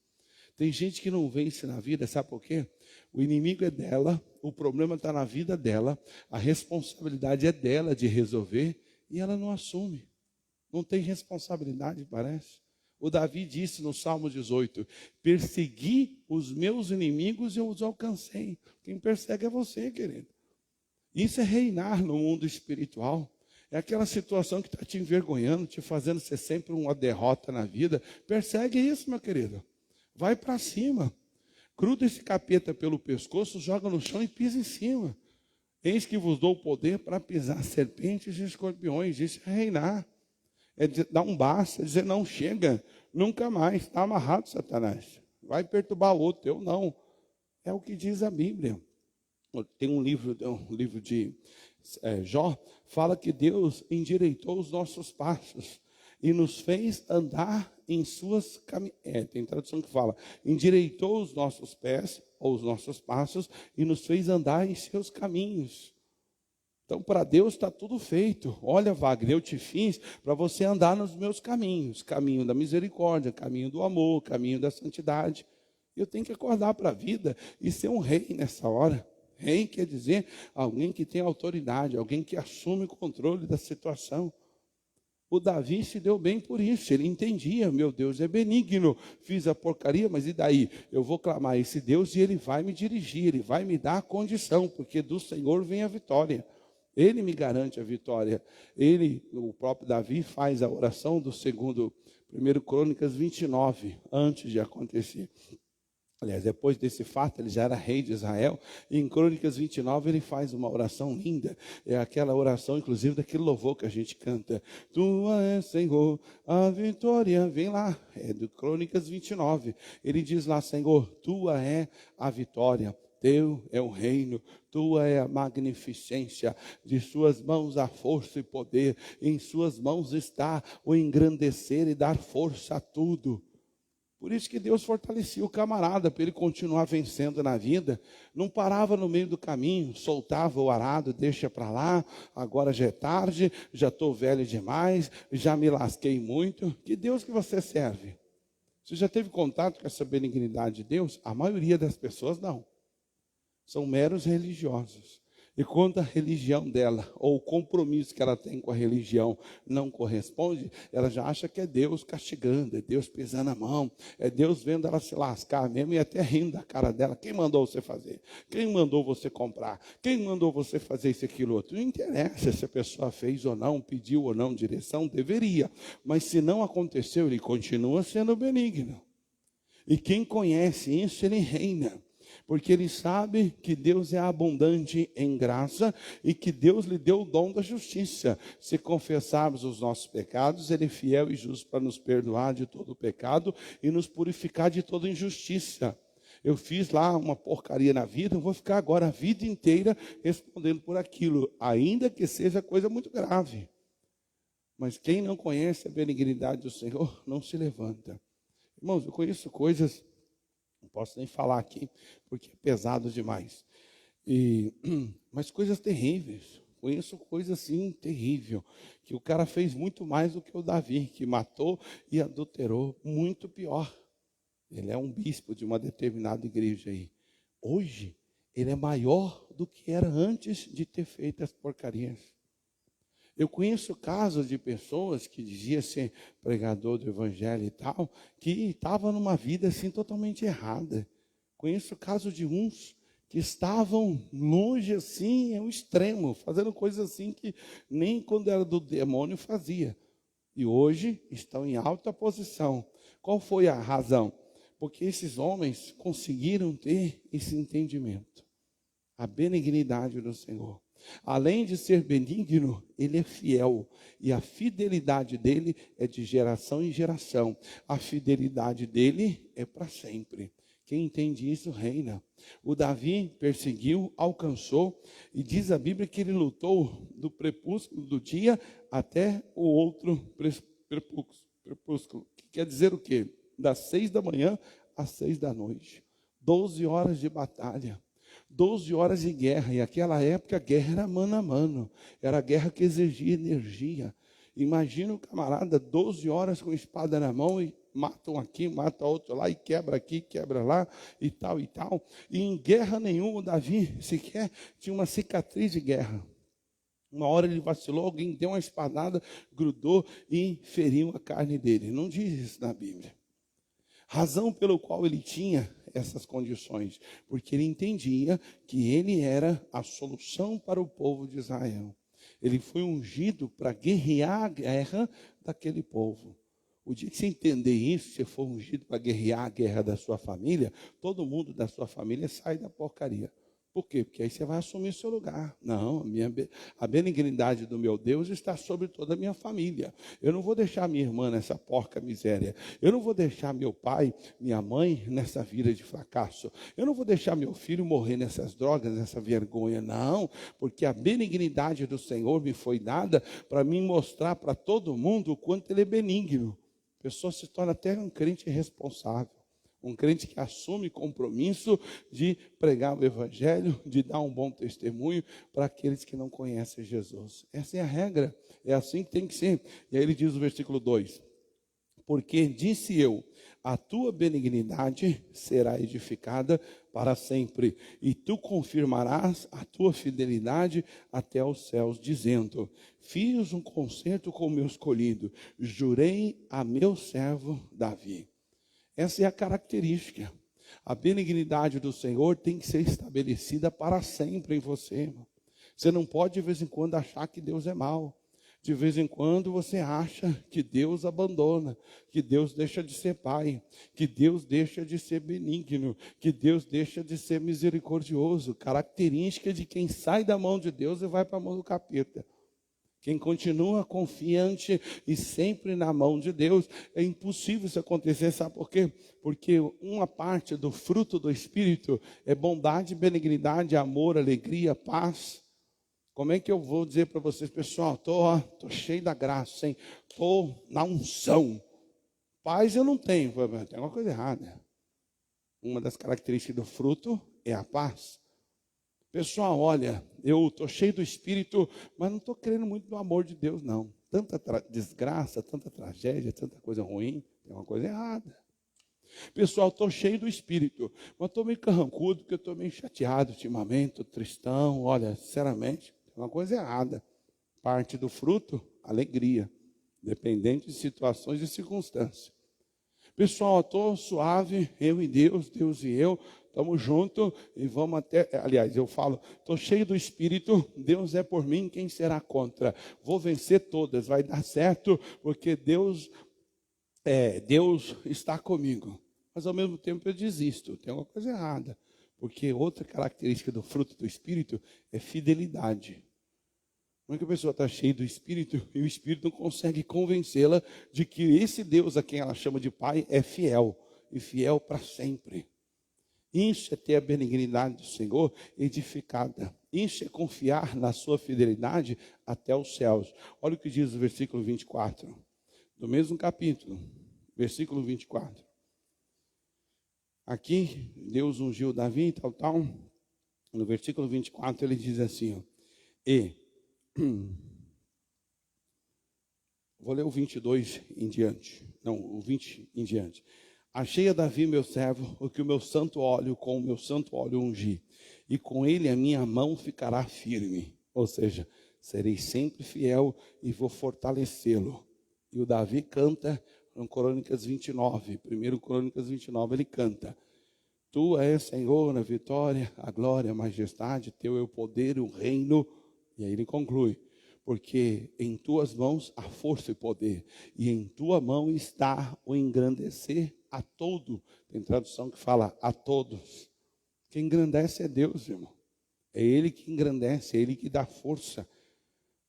Tem gente que não vence na vida, sabe por quê? O inimigo é dela, o problema está na vida dela, a responsabilidade é dela de resolver e ela não assume. Não tem responsabilidade, parece. O Davi disse no Salmo 18: persegui os meus inimigos e eu os alcancei. Quem persegue é você, querido. Isso é reinar no mundo espiritual. É aquela situação que está te envergonhando, te fazendo ser sempre uma derrota na vida. Persegue isso, meu querido. Vai para cima. Gruda esse capeta pelo pescoço, joga no chão e pisa em cima. Eis que vos dou o poder para pisar serpentes e escorpiões. Isso é reinar. É dar um basta, é dizer: não, chega, nunca mais. Está amarrado, Satanás. Vai perturbar o outro, eu não. É o que diz a Bíblia. Tem um livro de Jó, fala que Deus endireitou os nossos passos e nos fez andar em suas caminhadas. Tem tradução que fala: endireitou os nossos pés, ou os nossos passos, e nos fez andar em seus caminhos. Então, para Deus está tudo feito. Olha, Wagner, eu te fiz para você andar nos meus caminhos. Caminho da misericórdia, caminho do amor, caminho da santidade. Eu tenho que acordar para a vida e ser um rei nessa hora. Rei quer dizer alguém que tem autoridade, alguém que assume o controle da situação. O Davi se deu bem por isso, ele entendia: meu Deus é benigno, fiz a porcaria, mas e daí? Eu vou clamar a esse Deus e ele vai me dirigir, ele vai me dar a condição, porque do Senhor vem a vitória. Ele me garante a vitória. O próprio Davi, faz a oração do 1 Crônicas 29, antes de acontecer. Aliás, depois desse fato, ele já era rei de Israel. E em Crônicas 29, ele faz uma oração linda. É aquela oração, inclusive, daquele louvor que a gente canta. Tua é, Senhor, a vitória. Vem lá, é do Crônicas 29. Ele diz lá: Senhor, tua é a vitória. Teu é o reino, tua é a magnificência, de suas mãos a força e poder, em suas mãos está o engrandecer e dar força a tudo. Por isso que Deus fortalecia o camarada, para ele continuar vencendo na vida. Não parava no meio do caminho, soltava o arado, deixa para lá, agora já é tarde, já estou velho demais, já me lasquei muito. Que Deus que você serve? Você já teve contato com essa benignidade de Deus? A maioria das pessoas não. São meros religiosos. E quando a religião dela, ou o compromisso que ela tem com a religião, não corresponde, ela já acha que é Deus castigando, é Deus pisando a mão, é Deus vendo ela se lascar mesmo e até rindo da cara dela. Quem mandou você fazer? Quem mandou você comprar? Quem mandou você fazer isso, aquilo, outro? Não interessa se a pessoa fez ou não, pediu ou não direção, deveria. Mas se não aconteceu, ele continua sendo benigno. E quem conhece isso, ele reina. Porque ele sabe que Deus é abundante em graça e que Deus lhe deu o dom da justiça. Se confessarmos os nossos pecados, ele é fiel e justo para nos perdoar de todo o pecado e nos purificar de toda injustiça. Eu fiz lá uma porcaria na vida, eu vou ficar agora a vida inteira respondendo por aquilo, ainda que seja coisa muito grave. Mas quem não conhece a benignidade do Senhor, não se levanta. Irmãos, eu conheço coisas... Não posso nem falar aqui, porque é pesado demais. Mas coisas terríveis. Conheço coisa assim, terrível. Que o cara fez muito mais do que o Davi, que matou e adulterou. Muito pior. Ele é um bispo de uma determinada igreja aí. Hoje, ele é maior do que era antes de ter feito as porcarias. Eu conheço casos de pessoas que diziam ser pregador do evangelho e tal, que estavam numa vida assim totalmente errada. Conheço casos de uns que estavam longe assim, ao extremo, fazendo coisas assim que nem quando era do demônio fazia. E hoje estão em alta posição. Qual foi a razão? Porque esses homens conseguiram ter esse entendimento. A benignidade do Senhor. Além de ser benigno, ele é fiel. E a fidelidade dele é de geração em geração. A fidelidade dele é para sempre. Quem entende isso reina. O Davi perseguiu, alcançou, e diz a Bíblia que ele lutou do crepúsculo do dia até o outro crepúsculo. Que quer dizer o quê? Das 6 da manhã às 6 da noite. 12 horas de batalha. 12 horas de guerra. E naquela época a guerra era mano a mano. Era a guerra que exigia energia. Imagina o camarada 12 horas com espada na mão e matam aqui, mata outro lá, e quebra aqui, quebra lá, e tal, e tal. E em guerra nenhuma, Davi sequer tinha uma cicatriz de guerra. Uma hora ele vacilou, alguém deu uma espadada, grudou e feriu a carne dele. Não diz isso na Bíblia. Razão pelo qual ele tinha essas condições, porque ele entendia que ele era a solução para o povo de Israel. Ele foi ungido para guerrear a guerra daquele povo. O dia que você entender isso, se for ungido para guerrear a guerra da sua família, todo mundo da sua família sai da porcaria. Por quê? Porque aí você vai assumir seu lugar. Não, a benignidade do meu Deus está sobre toda a minha família. Eu não vou deixar minha irmã nessa porca miséria. Eu não vou deixar meu pai, minha mãe nessa vida de fracasso. Eu não vou deixar meu filho morrer nessas drogas, nessa vergonha. Não, porque a benignidade do Senhor me foi dada para me mostrar para todo mundo o quanto Ele é benigno. A pessoa se torna até um crente responsável. Um crente que assume compromisso de pregar o evangelho, de dar um bom testemunho para aqueles que não conhecem Jesus. Essa é a regra, é assim que tem que ser. E aí ele diz no versículo 2: porque disse eu, a tua benignidade será edificada para sempre, e tu confirmarás a tua fidelidade até os céus, dizendo, fiz um concerto com o meu escolhido, jurei a meu servo Davi. Essa é a característica. A benignidade do Senhor tem que ser estabelecida para sempre em você, irmão. Você não pode de vez em quando achar que Deus é mau. De vez em quando você acha que Deus abandona, que Deus deixa de ser pai, que Deus deixa de ser benigno, que Deus deixa de ser misericordioso. Característica de quem sai da mão de Deus e vai para a mão do capeta. Quem continua confiante e sempre na mão de Deus, é impossível isso acontecer. Sabe por quê? Porque uma parte do fruto do Espírito é bondade, benignidade, amor, alegria, paz. Como é que eu vou dizer para vocês, pessoal, tô cheio da graça, hein? Tô na unção. Paz eu não tenho, tem uma coisa errada. Uma das características do fruto é a paz. Pessoal, olha, eu estou cheio do Espírito, mas não estou crendo muito no amor de Deus, não. Tanta desgraça, tanta tragédia, tanta coisa ruim, tem uma coisa errada. Pessoal, estou cheio do Espírito, mas estou meio carrancudo, porque eu estou meio chateado ultimamente, estou tristão. Olha, sinceramente, tem uma coisa errada. Parte do fruto, alegria, dependente de situações e circunstâncias. Pessoal, estou suave, eu e Deus, Deus e eu, estamos juntos e vamos até... Aliás, eu falo, estou cheio do Espírito, Deus é por mim, quem será contra? Vou vencer todas, vai dar certo, porque Deus está comigo. Mas ao mesmo tempo eu desisto, tem uma coisa errada. Porque outra característica do fruto do Espírito é fidelidade. Como é que a pessoa está cheia do Espírito e o Espírito não consegue convencê-la de que esse Deus a quem ela chama de Pai é fiel, e fiel para sempre. Isso é ter a benignidade do Senhor edificada. Isso é confiar na sua fidelidade até os céus. Olha o que diz o versículo 24, do mesmo capítulo, versículo 24. Aqui, Deus ungiu Davi e tal. No versículo 24 ele diz assim, vou ler o 22 em diante. Não, o 20 em diante. Achei a Davi, meu servo, o que o meu santo óleo, com o meu santo óleo ungi, e com ele a minha mão ficará firme. Ou seja, serei sempre fiel e vou fortalecê-lo. E o Davi canta em Crônicas 29, 1 Crônicas 29, ele canta. Tu és, Senhor, a vitória, a glória, a majestade, teu é o poder, o reino. E aí ele conclui, porque em tuas mãos há força e poder, e em tua mão está o engrandecer a todo. Tem tradução que fala a todos. Quem engrandece é Deus, irmão. É Ele que engrandece, é Ele que dá força.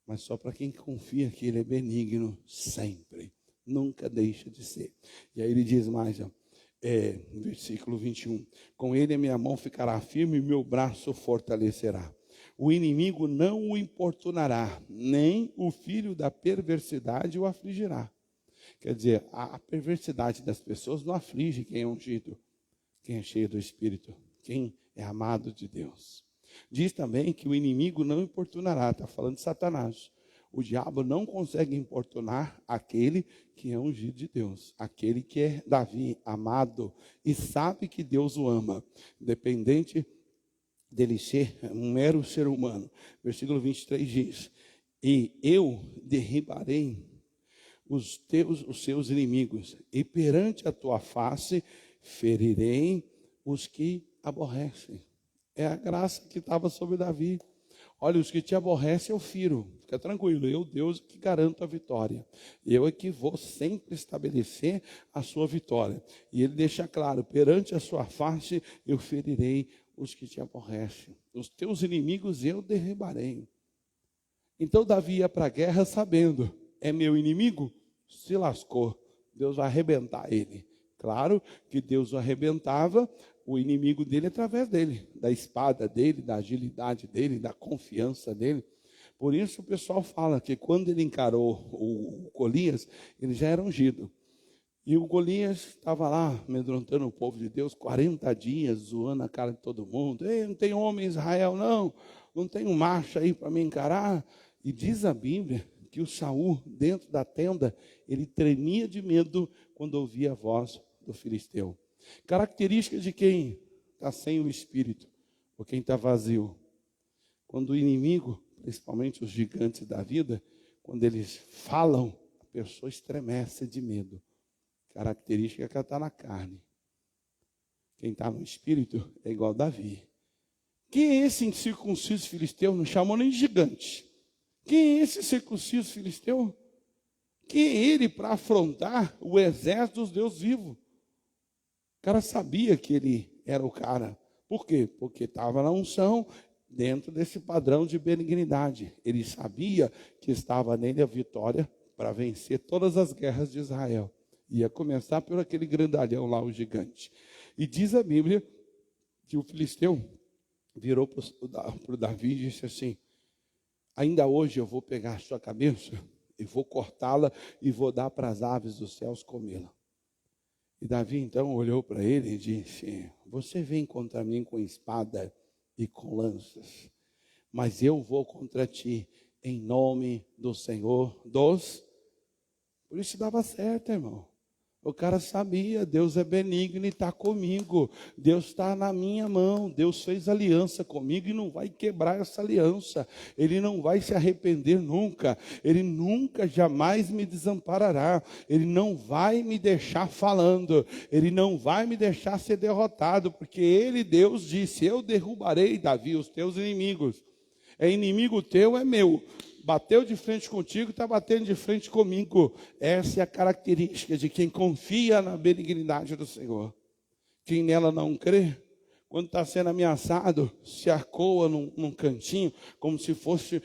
Mas só para quem confia que Ele é benigno sempre. Nunca deixa de ser. E aí ele diz mais, Versículo 21. Com ele a minha mão ficará firme e meu braço fortalecerá. O inimigo não o importunará, nem o filho da perversidade o afligirá. Quer dizer, a perversidade das pessoas não aflige quem é ungido, quem é cheio do Espírito, quem é amado de Deus. Diz também que o inimigo não importunará, está falando de Satanás. O diabo não consegue importunar aquele que é ungido de Deus, aquele que é Davi, amado, e sabe que Deus o ama, independente dele ser um mero ser humano. Versículo 23 diz: e eu derribarei os seus inimigos, e perante a tua face ferirei os que aborrecem. É a graça que estava sobre Davi. Olha, os que te aborrecem eu firo. Fica tranquilo, eu, Deus, que garanto a vitória. Eu é que vou sempre estabelecer a sua vitória. E ele deixa claro, perante a sua face eu ferirei os que te aborrecem. Os teus inimigos eu derribarei. Então Davi ia para a guerra sabendo, é meu inimigo? Se lascou. Deus vai arrebentar ele. Claro que Deus o arrebentava, o inimigo dele através dele, da espada dele, da agilidade dele, da confiança dele. Por isso o pessoal fala que quando ele encarou o Golias, ele já era ungido. E o Golias estava lá, amedrontando o povo de Deus, 40 dias, zoando a cara de todo mundo. Ei, não tem homem em Israel, não tem um macho aí para me encarar. E diz a Bíblia que o Saul, dentro da tenda, ele tremia de medo quando ouvia a voz do filisteu. Característica de quem está sem o Espírito, ou quem está vazio. Quando o inimigo, principalmente os gigantes da vida, quando eles falam, a pessoa estremece de medo. Característica que está na carne. Quem está no Espírito é igual Davi. Quem é esse incircunciso filisteu? Não chamou nem de gigante. Quem é esse circunciso filisteu? Quem é ele para afrontar o exército dos Deus vivos? O cara sabia que ele era o cara. Por quê? Porque estava na unção, dentro desse padrão de benignidade. Ele sabia que estava nele a vitória para vencer todas as guerras de Israel. Ia começar por aquele grandalhão lá, o gigante. E diz a Bíblia que o filisteu virou para o Davi e disse assim: ainda hoje eu vou pegar a sua cabeça e vou cortá-la e vou dar para as aves dos céus comê-la. E Davi então olhou para ele e disse: você vem contra mim com espada e com lanças, mas eu vou contra ti em nome do Senhor dos... Por isso dava certo, irmão. O cara sabia, Deus é benigno e está comigo. Deus está na minha mão. Deus fez aliança comigo e não vai quebrar essa aliança. Ele não vai se arrepender nunca. Ele nunca, jamais me desamparará. Ele não vai me deixar falando. Ele não vai me deixar ser derrotado. Porque ele, Deus, disse: eu derrubarei, Davi, os teus inimigos. É inimigo teu, é meu. Bateu de frente contigo, está batendo de frente comigo. Essa é a característica de quem confia na benignidade do Senhor. Quem nela não crê, quando está sendo ameaçado, se acoa num cantinho, como se fosse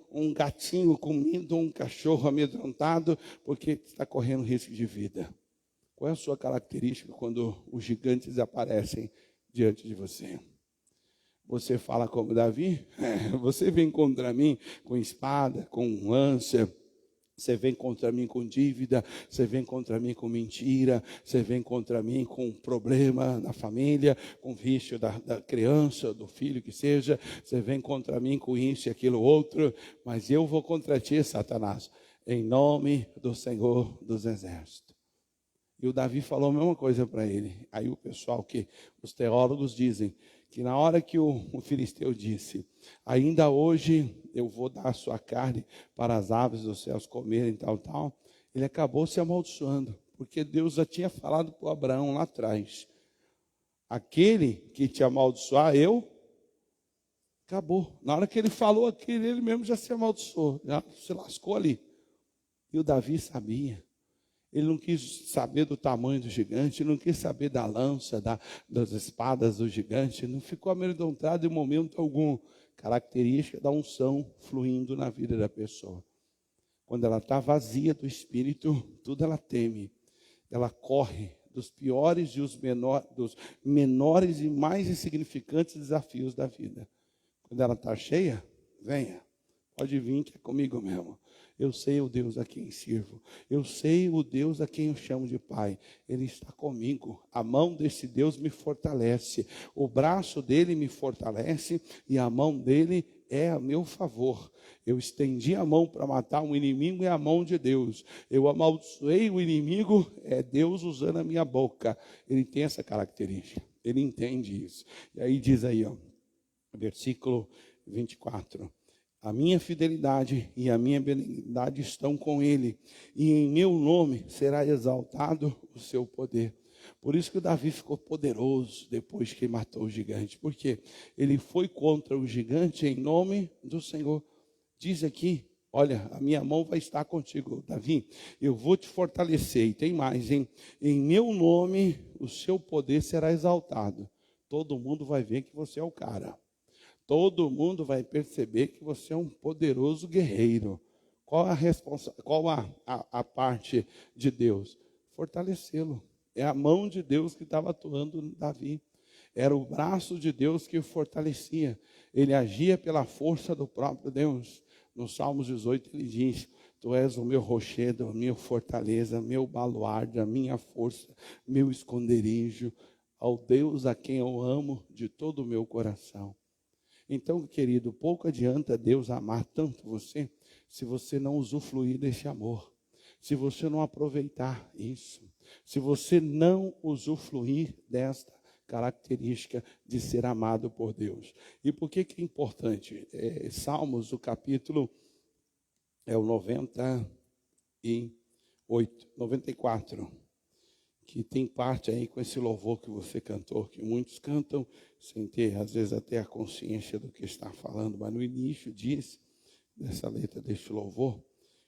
um gatinho comendo um cachorro amedrontado, porque está correndo risco de vida. Qual é a sua característica quando os gigantes aparecem diante de você? Você fala como Davi? Você vem contra mim com espada, com lança. Você vem contra mim com dívida. Você vem contra mim com mentira. Você vem contra mim com problema na família, com vício da criança, do filho que seja. Você vem contra mim com isso e aquilo outro. Mas eu vou contra ti, Satanás, em nome do Senhor dos Exércitos. E o Davi falou a mesma coisa para ele. Aí o pessoal, os teólogos dizem que na hora que o filisteu disse: ainda hoje eu vou dar a sua carne para as aves dos céus comerem, tal, ele acabou se amaldiçoando, porque Deus já tinha falado para Abraão lá atrás: aquele que te amaldiçoar, acabou. Na hora que ele falou aquilo, ele mesmo já se amaldiçoou, já se lascou ali. E o Davi sabia. Ele não quis saber do tamanho do gigante, ele não quis saber da lança, das espadas do gigante, não ficou amedrontado em momento algum. Característica da unção fluindo na vida da pessoa. Quando ela está vazia do Espírito, tudo ela teme. Ela corre dos piores e dos menores e mais insignificantes desafios da vida. Quando ela está cheia, venha. Pode vir que é comigo mesmo. Eu sei o Deus a quem sirvo. Eu sei o Deus a quem eu chamo de Pai. Ele está comigo. A mão desse Deus me fortalece. O braço dele me fortalece e a mão dele é a meu favor. Eu estendi a mão para matar um inimigo, é a mão de Deus. Eu amaldiçoei o inimigo, é Deus usando a minha boca. Ele tem essa característica. Ele entende isso. E aí diz aí, ó, versículo 24. A minha fidelidade e a minha benignidade estão com ele, e em meu nome será exaltado o seu poder. Por isso que o Davi ficou poderoso depois que matou o gigante. Porque ele foi contra o gigante em nome do Senhor. Diz aqui, olha, a minha mão vai estar contigo, Davi. Eu vou te fortalecer. E tem mais, hein? Em meu nome o seu poder será exaltado. Todo mundo vai ver que você é o cara. Todo mundo vai perceber que você é um poderoso guerreiro. Qual a parte de Deus? Fortalecê-lo. É a mão de Deus que estava atuando no Davi. Era o braço de Deus que o fortalecia. Ele agia pela força do próprio Deus. No Salmos 18 ele diz: Tu és o meu rochedo, a minha fortaleza, meu baluarte, a minha força, meu esconderijo, ao Deus a quem eu amo de todo o meu coração. Então, querido, pouco adianta Deus amar tanto você, se você não usufruir desse amor, se você não aproveitar isso, se você não usufruir desta característica de ser amado por Deus. E por que é importante? Salmos, o capítulo é o 94, que tem parte aí com esse louvor que você cantou, que muitos cantam sem ter, às vezes, até a consciência do que está falando, mas no início diz, dessa letra deste louvor,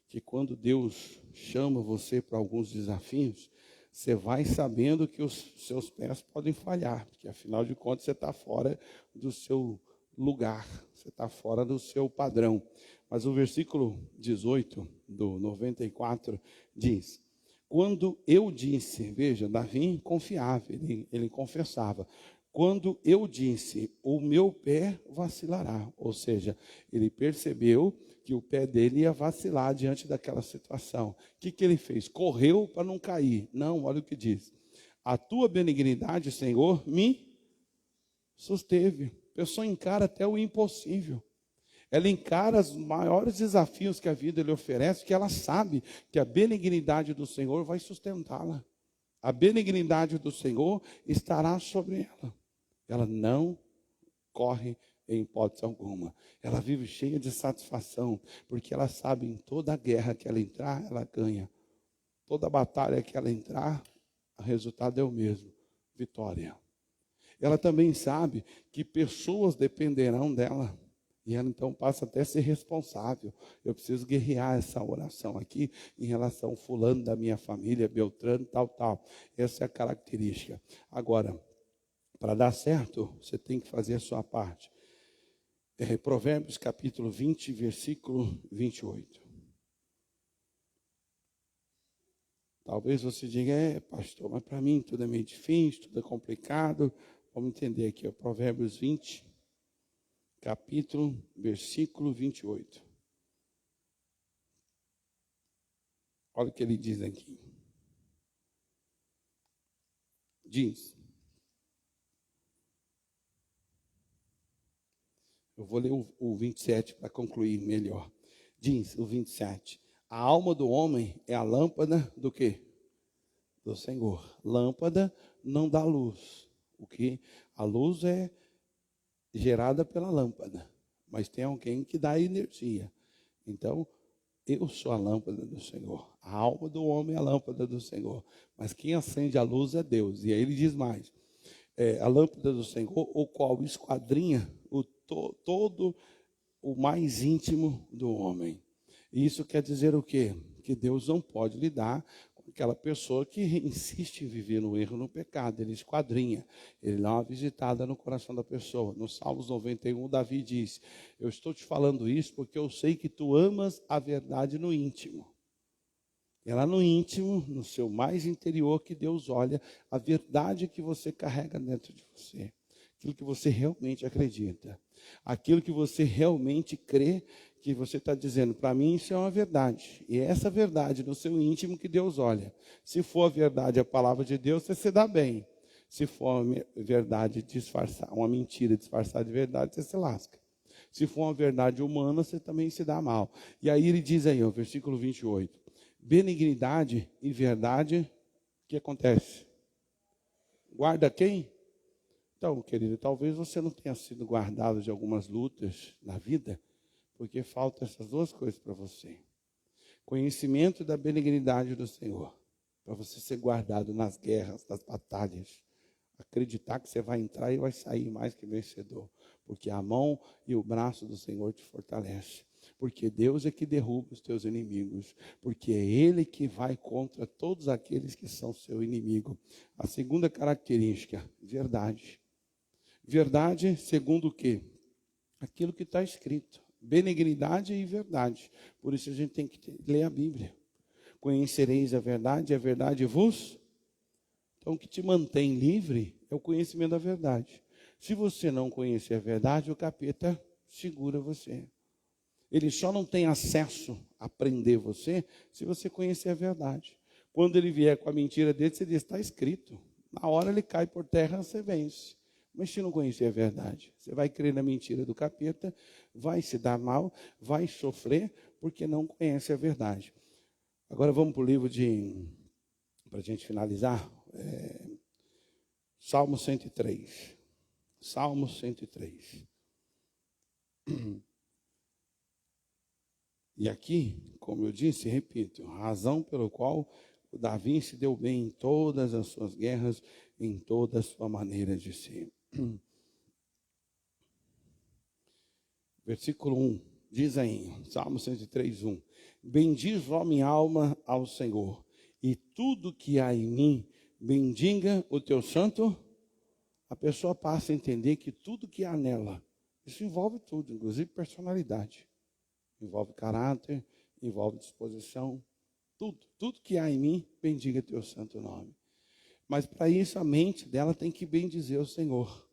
que quando Deus chama você para alguns desafios, você vai sabendo que os seus pés podem falhar, porque afinal de contas você está fora do seu lugar, você está fora do seu padrão. Mas o versículo 18 do 94 diz: quando eu disse, veja, Davi confiava, ele confessava. Quando eu disse, o meu pé vacilará. Ou seja, ele percebeu que o pé dele ia vacilar diante daquela situação. O que ele fez? Correu para não cair. Não, olha o que diz. A tua benignidade, Senhor, me susteve. A pessoa encara até o impossível. Ela encara os maiores desafios que a vida lhe oferece, que ela sabe que a benignidade do Senhor vai sustentá-la. A benignidade do Senhor estará sobre ela. Ela não corre em hipótese alguma. Ela vive cheia de satisfação, porque ela sabe em toda a guerra que ela entrar, ela ganha. Toda batalha que ela entrar, o resultado é o mesmo, vitória. Ela também sabe que pessoas dependerão dela. E ela então passa até a ser responsável. Eu preciso guerrear essa oração aqui em relação a fulano da minha família, Beltrano, tal. Essa é a característica. Agora, para dar certo, você tem que fazer a sua parte. Provérbios capítulo 20, versículo 28. Talvez você diga, pastor, mas para mim tudo é meio difícil, tudo é complicado. Vamos entender aqui, Provérbios 20, capítulo, versículo 28. Olha o que ele diz aqui. Diz. Eu vou ler o 27 para concluir melhor. Diz o 27. A alma do homem é a lâmpada do quê? Do Senhor. Lâmpada não dá luz. O que? A luz é gerada pela lâmpada, mas tem alguém que dá energia. Então, eu sou a lâmpada do Senhor. A alma do homem é a lâmpada do Senhor, mas quem acende a luz é Deus. E aí ele diz mais, a lâmpada do Senhor, o qual esquadrinha todo o mais íntimo do homem. E isso quer dizer o quê? Que Deus não pode lidar com aquela pessoa que insiste em viver no erro, no pecado. Ele esquadrinha, ele dá uma visitada no coração da pessoa. No Salmos 91, Davi diz, eu estou te falando isso porque eu sei que tu amas a verdade no íntimo. É lá no íntimo, no seu mais interior, que Deus olha a verdade que você carrega dentro de você. Aquilo que você realmente acredita. Aquilo que você realmente crê, que você está dizendo, para mim isso é uma verdade. E é essa verdade no seu íntimo que Deus olha. Se for a verdade, a palavra de Deus, você se dá bem. Se for uma verdade disfarçar, uma mentira disfarçada de verdade, você se lasca. Se for uma verdade humana, você também se dá mal. E aí ele diz aí, ó, versículo 28. Benignidade e verdade, o que acontece? Guarda quem? Então, querido, talvez você não tenha sido guardado de algumas lutas na vida, porque faltam essas duas coisas para você. Conhecimento da benignidade do Senhor, para você ser guardado nas guerras, nas batalhas. Acreditar que você vai entrar e vai sair mais que vencedor, porque a mão e o braço do Senhor te fortalece. Porque Deus é que derruba os teus inimigos, porque é Ele que vai contra todos aqueles que são seu inimigo. A segunda característica, verdade. Verdade segundo o quê? Aquilo que está escrito. Benignidade e verdade. Por isso a gente tem que ler a Bíblia. Conhecereis a verdade vos... Então o que te mantém livre é o conhecimento da verdade. Se você não conhecer a verdade, o capeta segura você. Ele só não tem acesso a prender você se você conhecer a verdade. Quando ele vier com a mentira dele, você diz, está escrito. Na hora ele cai por terra, você vence. Mas se não conhecer a verdade, você vai crer na mentira do capeta, vai se dar mal, vai sofrer, porque não conhece a verdade. Agora vamos para o livro para a gente finalizar, Salmo 103. Salmo 103. E aqui, como eu disse, repito, a razão pela qual o Davi se deu bem em todas as suas guerras, em toda a sua maneira de ser. Versículo 1, diz aí, Salmo 103, 1. Bendiz, ó minha alma, ao Senhor, e tudo que há em mim, bendiga o teu santo. A pessoa passa a entender que tudo que há nela, isso envolve tudo, inclusive personalidade. Envolve caráter, envolve disposição, tudo que há em mim, bendiga teu santo nome. Mas para isso a mente dela tem que bendizer o Senhor.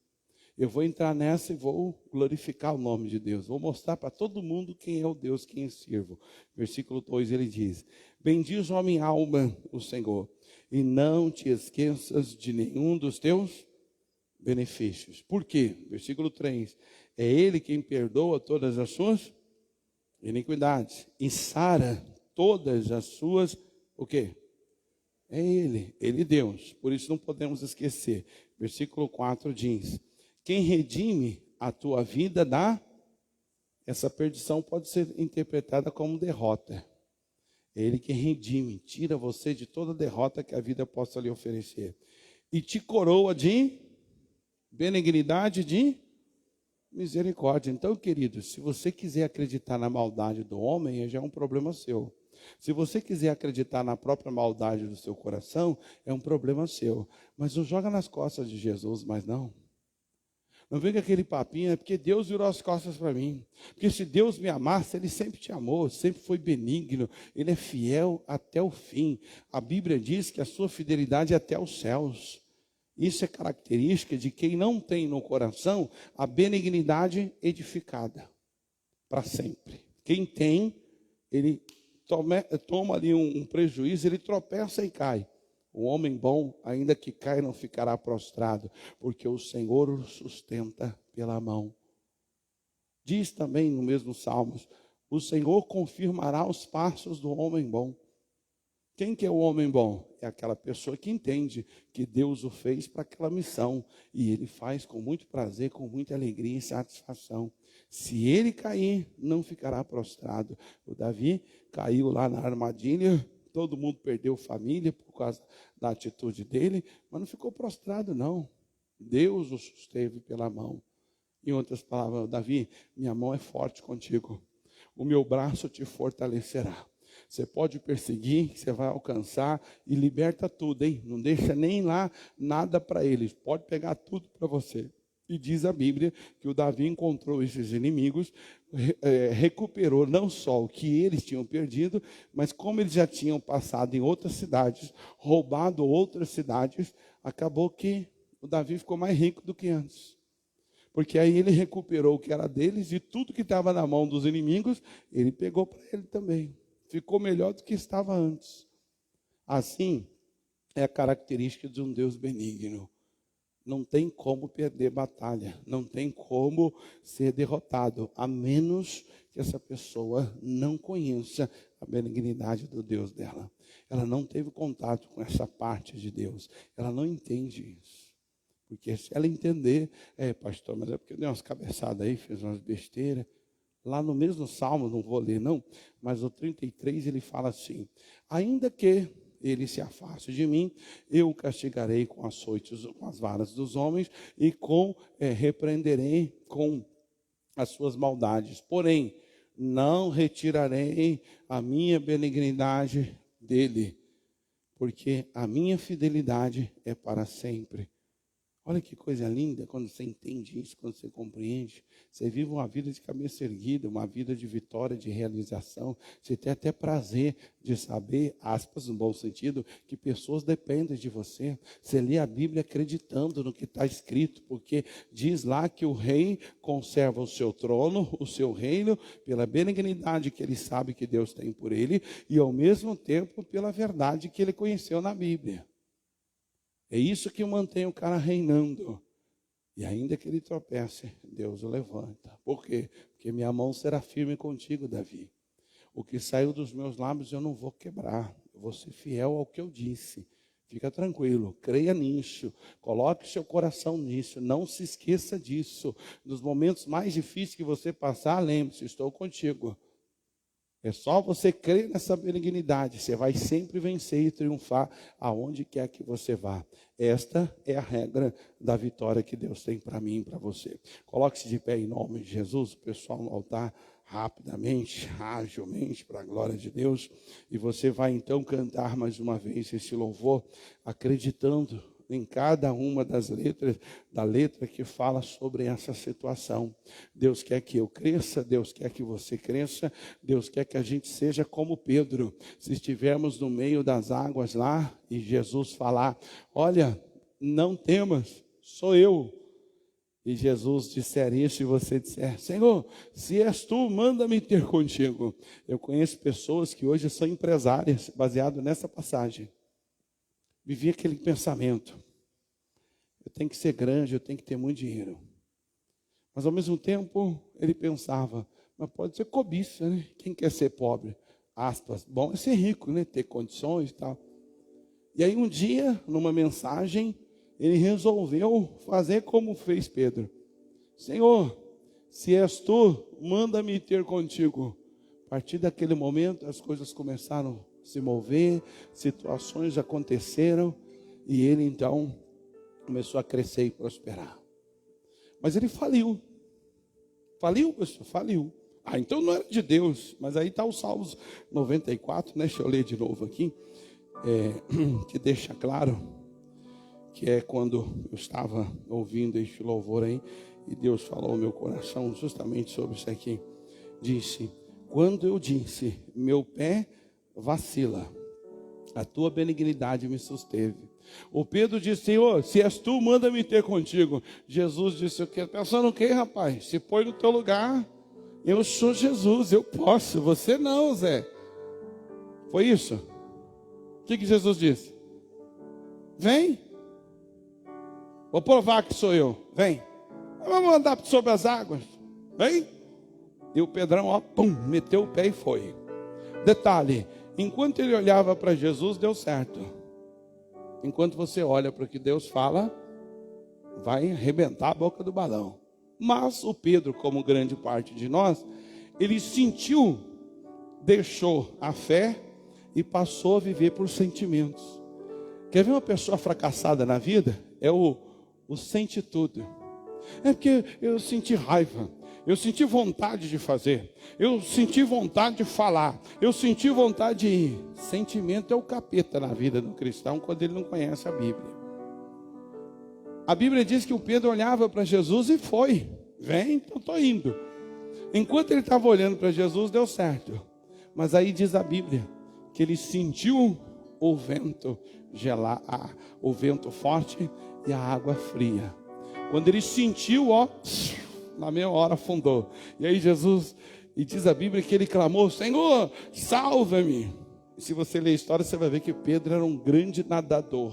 Eu vou entrar nessa e vou glorificar o nome de Deus. Vou mostrar para todo mundo quem é o Deus que eu sirvo. Versículo 2 ele diz, bendiz, ó minha alma, o Senhor, e não te esqueças de nenhum dos teus benefícios. Por quê? Versículo 3, é Ele quem perdoa todas as suas iniquidades e sara todas as suas, o quê? É Ele Deus, por isso não podemos esquecer. Versículo 4 diz, quem redime a tua vida essa perdição pode ser interpretada como derrota. É Ele que redime, tira você de toda derrota que a vida possa lhe oferecer. E te coroa de benignidade, de misericórdia. Então, queridos, se você quiser acreditar na maldade do homem, já é um problema seu. Se você quiser acreditar na própria maldade do seu coração, é um problema seu. Mas não joga nas costas de Jesus, mas não. Não vem com aquele papinho, é porque Deus virou as costas para mim. Porque se Deus me amasse, Ele sempre te amou, sempre foi benigno. Ele é fiel até o fim. A Bíblia diz que a sua fidelidade é até os céus. Isso é característica de quem não tem no coração a benignidade edificada para sempre. Quem tem, ele toma ali um prejuízo, ele tropeça e cai. O homem bom, ainda que caia, não ficará prostrado, porque o Senhor o sustenta pela mão. Diz também no mesmo Salmos, o Senhor confirmará os passos do homem bom. Quem que é o homem bom? É aquela pessoa que entende que Deus o fez para aquela missão. E ele faz com muito prazer, com muita alegria e satisfação. Se ele cair, não ficará prostrado. O Davi caiu lá na armadilha, todo mundo perdeu família por causa da atitude dele, mas não ficou prostrado não. Deus o susteve pela mão. Em outras palavras, Davi, minha mão é forte contigo. O meu braço te fortalecerá. Você pode perseguir, você vai alcançar e liberta tudo, hein? Não deixa nem lá nada para eles. Pode pegar tudo para você. E diz a Bíblia que o Davi encontrou esses inimigos, recuperou não só o que eles tinham perdido, mas como eles já tinham passado em outras cidades, roubado outras cidades, acabou que o Davi ficou mais rico do que antes. Porque aí ele recuperou o que era deles e tudo que estava na mão dos inimigos, ele pegou para ele também. Ficou melhor do que estava antes. Assim é a característica de um Deus benigno. Não tem como perder batalha, não tem como ser derrotado, a menos que essa pessoa não conheça a benignidade do Deus dela. Ela não teve contato com essa parte de Deus, ela não entende isso. Porque se ela entender, pastor, mas é porque deu umas cabeçadas aí, fez umas besteiras. Lá no mesmo Salmo, não vou ler não, mas o 33 ele fala assim: ainda que ele se afaste de mim, eu o castigarei com açoites, com as varas dos homens e repreenderei com as suas maldades. Porém, não retirarei a minha benignidade dele, porque a minha fidelidade é para sempre. Olha que coisa linda quando você entende isso, quando você compreende. Você vive uma vida de cabeça erguida, uma vida de vitória, de realização. Você tem até prazer de saber, aspas, no bom sentido, que pessoas dependem de você. Você lê a Bíblia acreditando no que está escrito, porque diz lá que o rei conserva o seu trono, o seu reino, pela benignidade que ele sabe que Deus tem por ele, e ao mesmo tempo pela verdade que ele conheceu na Bíblia. É isso que mantém o cara reinando. E ainda que ele tropece, Deus o levanta. Por quê? Porque minha mão será firme contigo, Davi. O que saiu dos meus lábios eu não vou quebrar. Eu vou ser fiel ao que eu disse. Fica tranquilo, creia nisso. Coloque seu coração nisso. Não se esqueça disso. Nos momentos mais difíceis que você passar, lembre-se, estou contigo. É só você crer nessa benignidade, você vai sempre vencer e triunfar aonde quer que você vá. Esta é a regra da vitória que Deus tem para mim e para você. Coloque-se de pé em nome de Jesus, o pessoal no altar, rapidamente, agilmente, para a glória de Deus. E você vai então cantar mais uma vez esse louvor, acreditando em cada uma das letras, da letra que fala sobre essa situação. Deus quer que eu cresça, Deus quer que você cresça, Deus quer que a gente seja como Pedro. Se estivermos no meio das águas lá e Jesus falar: olha, não temas, sou eu. E Jesus disser isso e você disser: Senhor, se és tu, manda-me ter contigo. Eu conheço pessoas que hoje são empresárias, baseado nessa passagem. Vivia aquele pensamento: eu tenho que ser grande, eu tenho que ter muito dinheiro. Mas ao mesmo tempo, ele pensava: mas pode ser cobiça, né? Quem quer ser pobre? Aspas, bom é ser rico, né? Ter condições e tal. E aí um dia, numa mensagem, ele resolveu fazer como fez Pedro: Senhor, se és tu, manda-me ter contigo. A partir daquele momento, as coisas começaram se mover, situações aconteceram e ele então começou a crescer e prosperar. Mas ele faliu. Faliu, pessoal, faliu. Então não era de Deus. Mas aí está o Salmos 94, né? Deixa eu ler de novo aqui, que deixa claro, que é quando eu estava ouvindo este louvor aí, e Deus falou ao meu coração justamente sobre isso aqui. Disse: quando eu disse, meu pé vacila, a tua benignidade me susteve. O Pedro disse: Senhor, se és tu, manda-me ter contigo. Jesus disse: o quê? Pensando o quê, rapaz? Se põe no teu lugar. Eu sou Jesus, eu posso, você não, Zé. Foi isso? O que Jesus disse? Vem. Vou provar que sou eu. Vem. Vamos andar sobre as águas. Vem. E o Pedrão, ó, pum, meteu o pé e foi. Detalhe: enquanto ele olhava para Jesus, deu certo. Enquanto você olha para o que Deus fala, vai arrebentar a boca do balão. Mas o Pedro, como grande parte de nós, ele sentiu, deixou a fé e passou a viver por sentimentos. Quer ver uma pessoa fracassada na vida? É o sente tudo. É porque eu senti raiva, eu senti vontade de fazer, eu senti vontade de falar, eu senti vontade de ir. Sentimento é o capeta na vida do cristão quando ele não conhece a Bíblia. A Bíblia diz que o Pedro olhava para Jesus e foi. Vem, então estou indo. Enquanto ele estava olhando para Jesus, deu certo. Mas aí diz a Bíblia que ele sentiu o vento gelar, o vento forte e a água fria. Quando ele sentiu, na mesma hora afundou. E aí Jesus, e diz a Bíblia que ele clamou: Senhor, salva-me. E se você ler a história, você vai ver que Pedro era um grande nadador.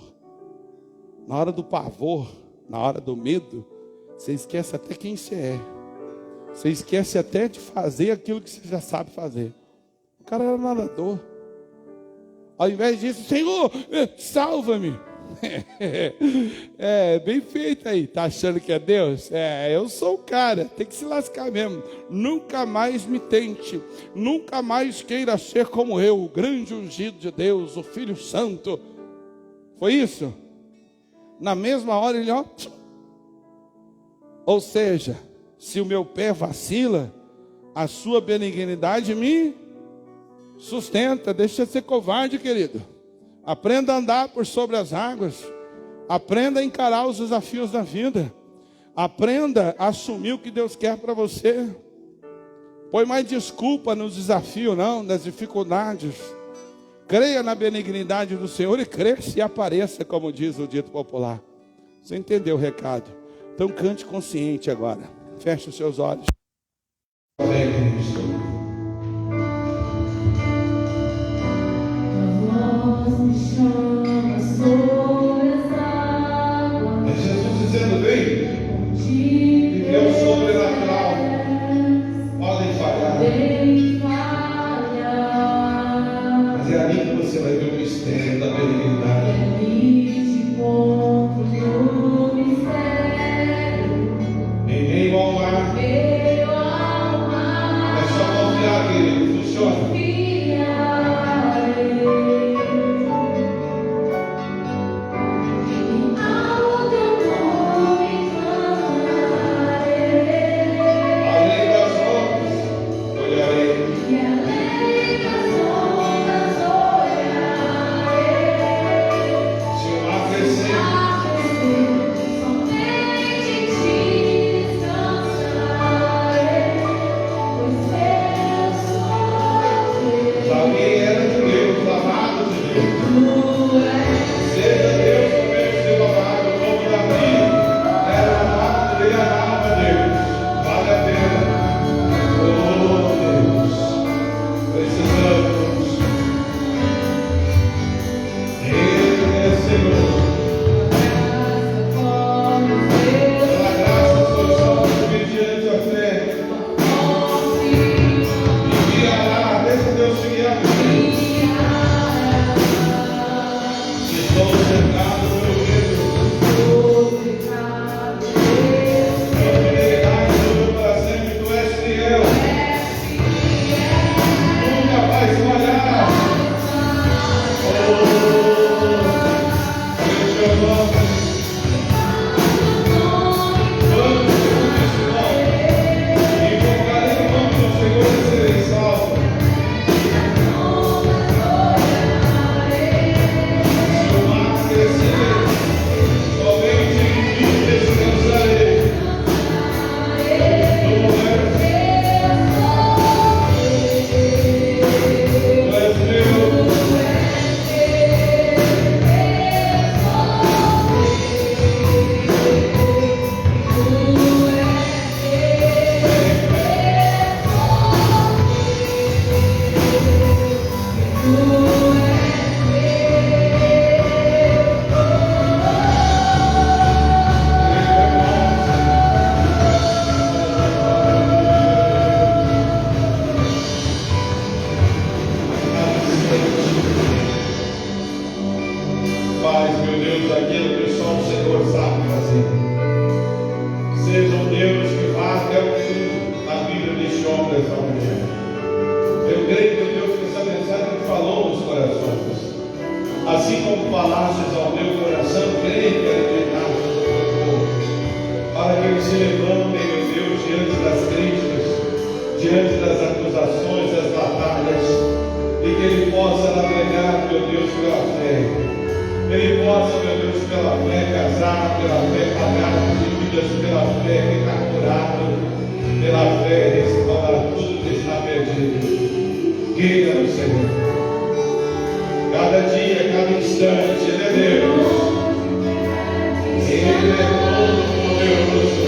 Na hora do pavor, na hora do medo, você esquece até quem você é. Você esquece até de fazer aquilo que você já sabe fazer. O cara era nadador. Ao invés disso, Senhor, salva-me. Bem feito aí. Tá achando que é Deus? Eu sou o cara. Tem que se lascar mesmo. Nunca mais me tente. Nunca mais queira ser como eu, o grande ungido de Deus, o Filho Santo. Foi isso? Na mesma hora ele, ou seja, se o meu pé vacila, a sua benignidade me sustenta. Deixa de ser covarde, querido. Aprenda a andar por sobre as águas. Aprenda a encarar os desafios da vida. Aprenda a assumir o que Deus quer para você. Põe mais desculpa nos desafios, não, nas dificuldades. Creia na benignidade do Senhor e cresça e apareça, como diz o dito popular. Você entendeu o recado? Então cante consciente agora. Feche os seus olhos. Amém, Cristo. Me chama sobre as águas. É Jesus dizendo: vem, que é o sobrenatural. Podem falhar, mas é ali que você vai ver o mistério da benignidade. Em meio ao mar, é só confiar, querido, funciona. Ele possa, meu Deus, pela fé casar, pela fé pagar dívidas, pela fé ficar curado, pela fé restaurar tudo que está perdido. Queira o Senhor. Cada dia, cada instante, Ele é Deus. Ele é todo poderoso.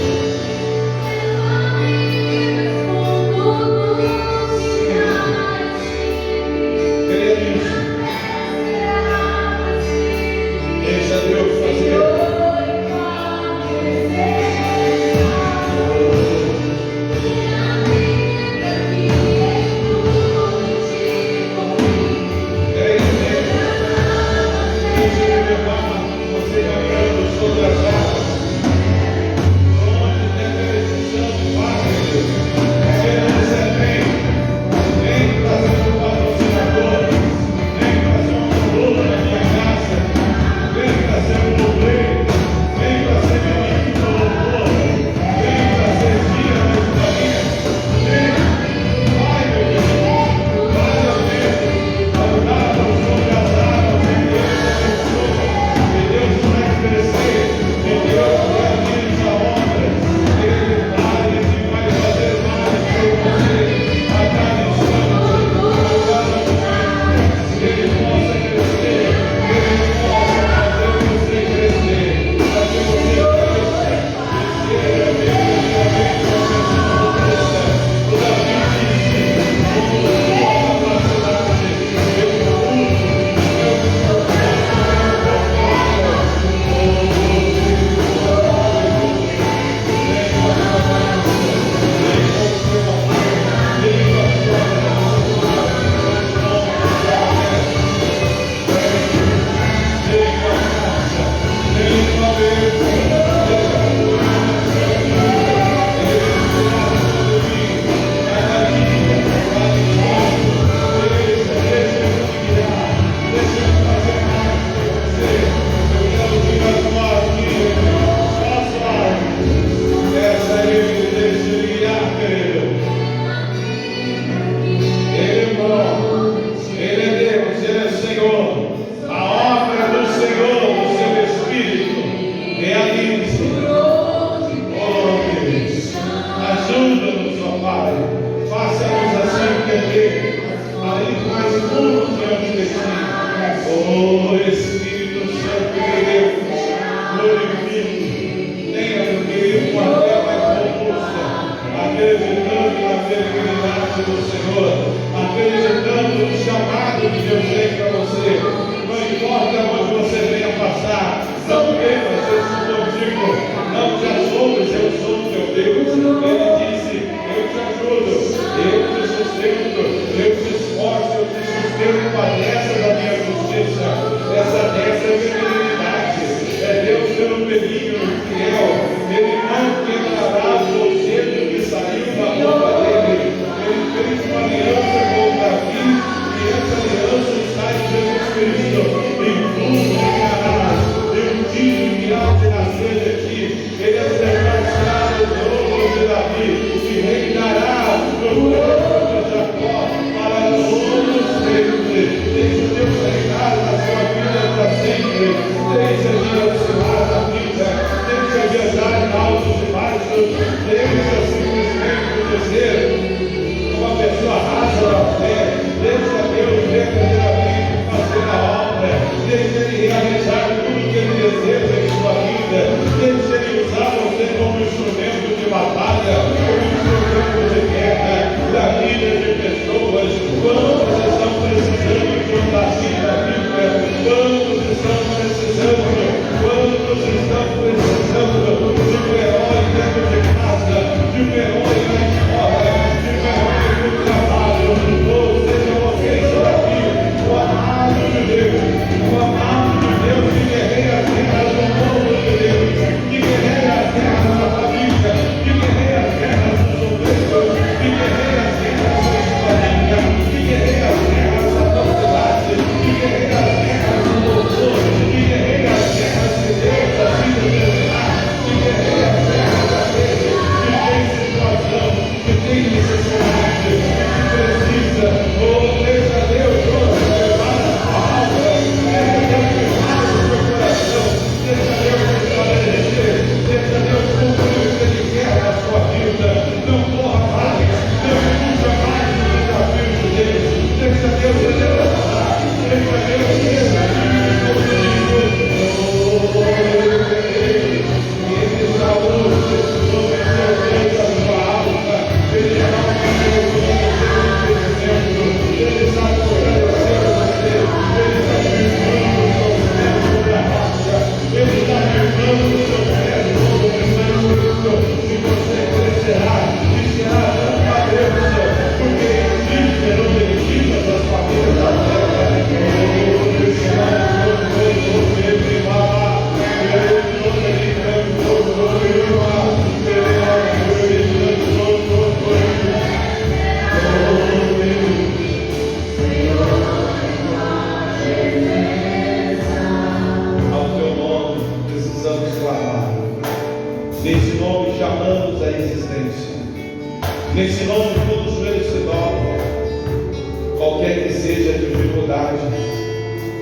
Que guerreia a terra na família, que guerreia a terra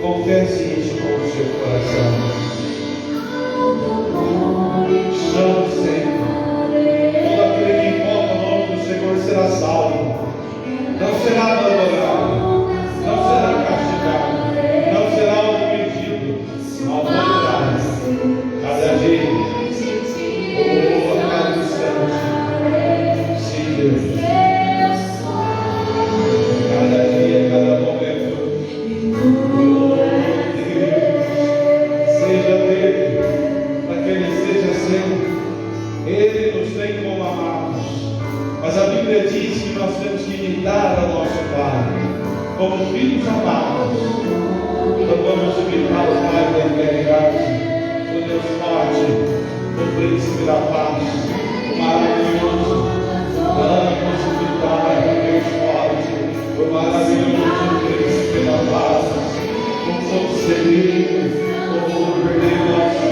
Confesse isso com o seu coração. Chame o Senhor. Todo aquele que invoca o nome do Senhor será salvo. Não será abandonado. Não será castigado. Não será ofendido. Ao contrário, cada dia, ou a cada instante, sim, Deus. Cada dia, cada momento, seja dele, para que ele seja seu. Ele nos tem como amados. Mas a Bíblia diz que nós temos que imitar ao nosso Pai, como filhos amados. Então vamos imitar o Pai da eternidade, o Deus forte, o príncipe da paz, o maravilhoso. Vamos imitar o Deus forte, o maravilhoso príncipe da paz, o conselheiro, o verdadeiro nosso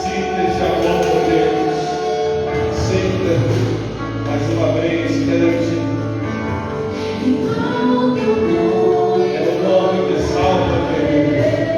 sinta esse amor por Deus. Sinta mais uma vez, queremos. É o nome que salva, querido.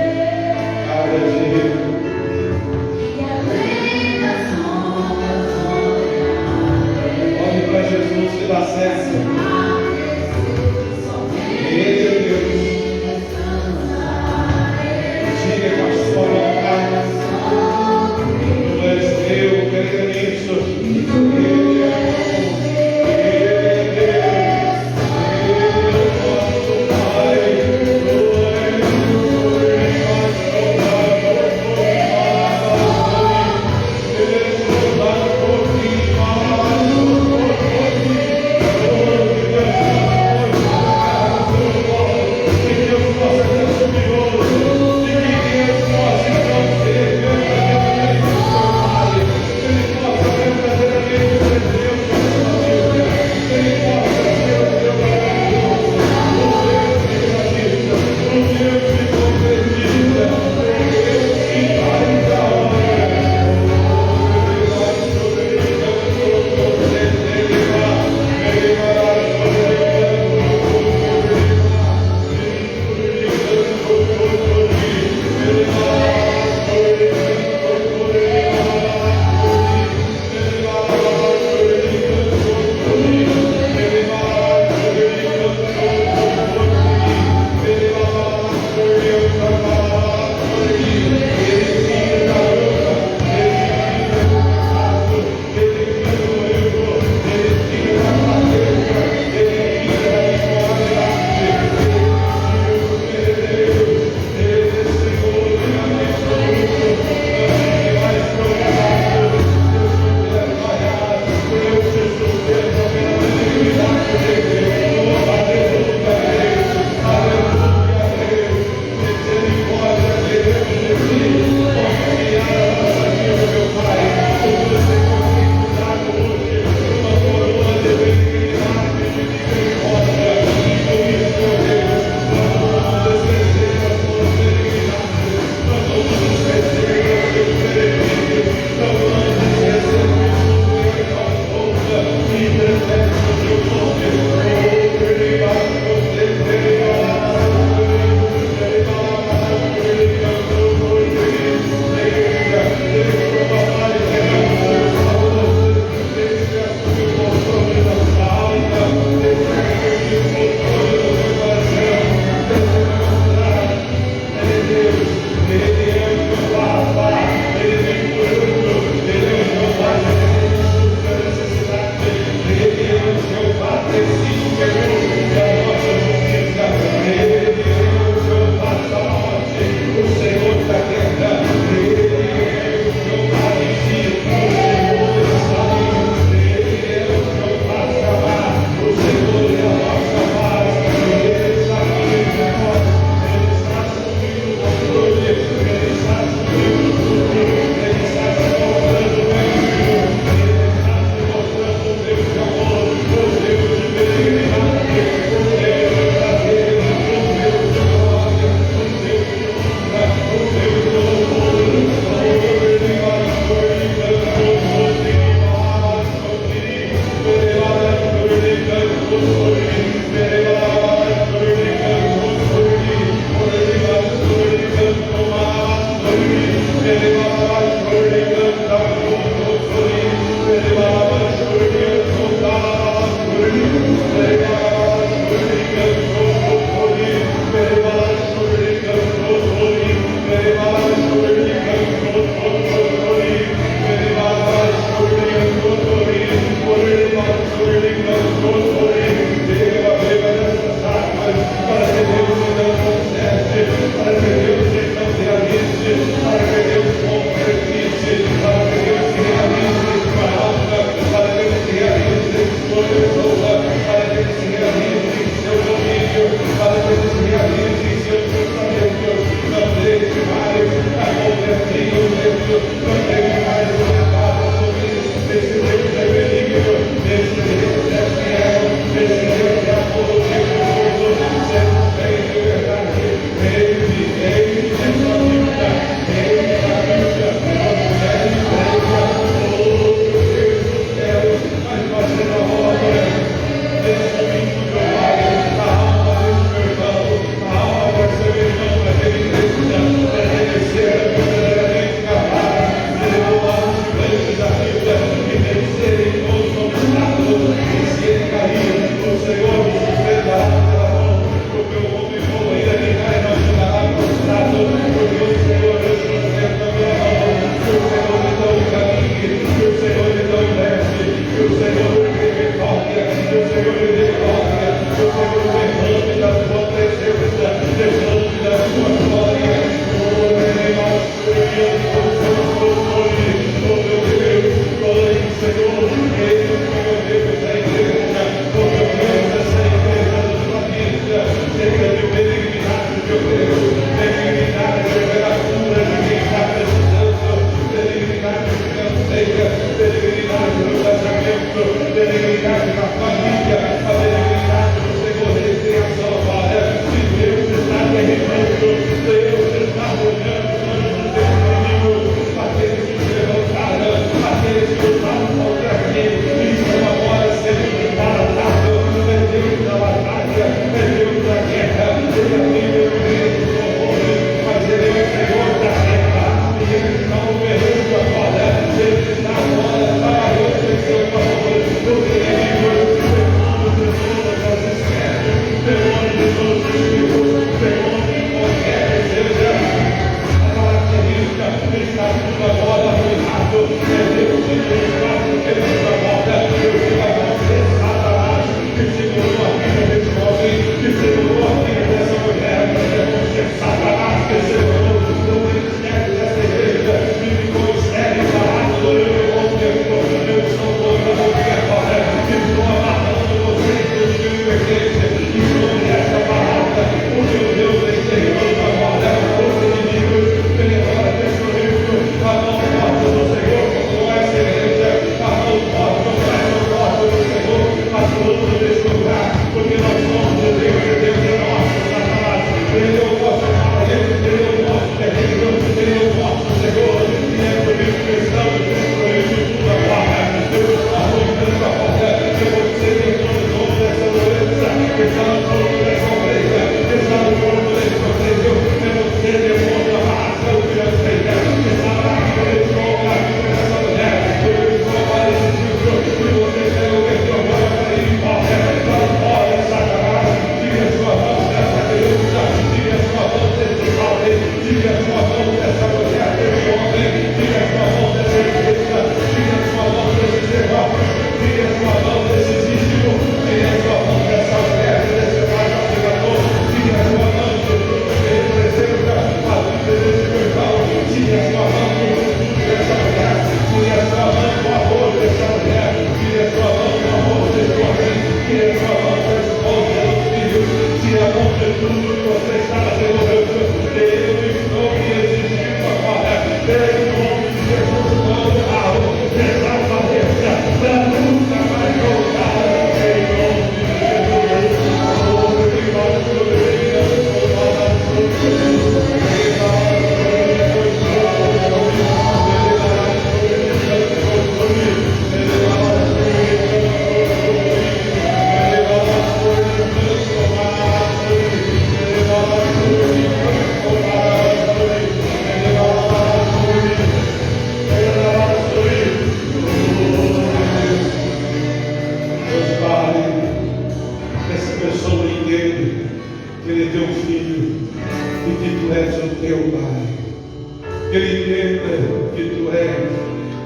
que ele entenda que tu és,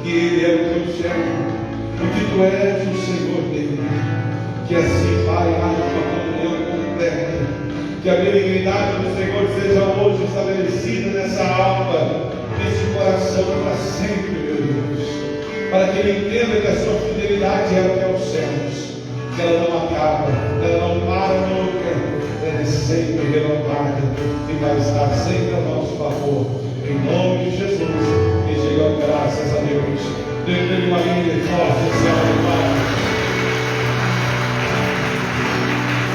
que ele é o teu servo, e que tu és o Senhor dele. Que assim, Pai, haja uma comunhão completa, que a benignidade do Senhor seja hoje estabelecida nessa alma, nesse coração para sempre, meu Deus, para que ele entenda que a sua fidelidade é até os céus, que ela não acaba, ela não para nunca, ela é sempre renovada e vai estar sempre a nosso favor, em nome de Jesus. E digam graças a Deus. Dê uma linha forte, Senhor, Pai.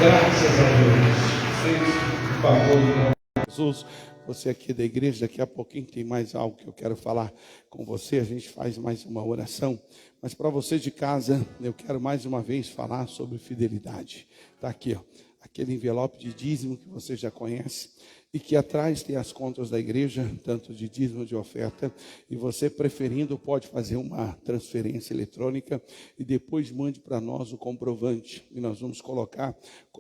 Graças a Deus. Sente, por favor, em nome de Jesus. Você aqui da igreja, daqui a pouquinho tem mais algo que eu quero falar com você. A gente faz mais uma oração. Mas para você de casa, eu quero mais uma vez falar sobre fidelidade. Está aqui, ó, aquele envelope de dízimo que você já conhece. E que atrás tem as contas da igreja, tanto de dízimo de oferta, e você preferindo pode fazer uma transferência eletrônica e depois mande para nós o comprovante. E nós vamos colocar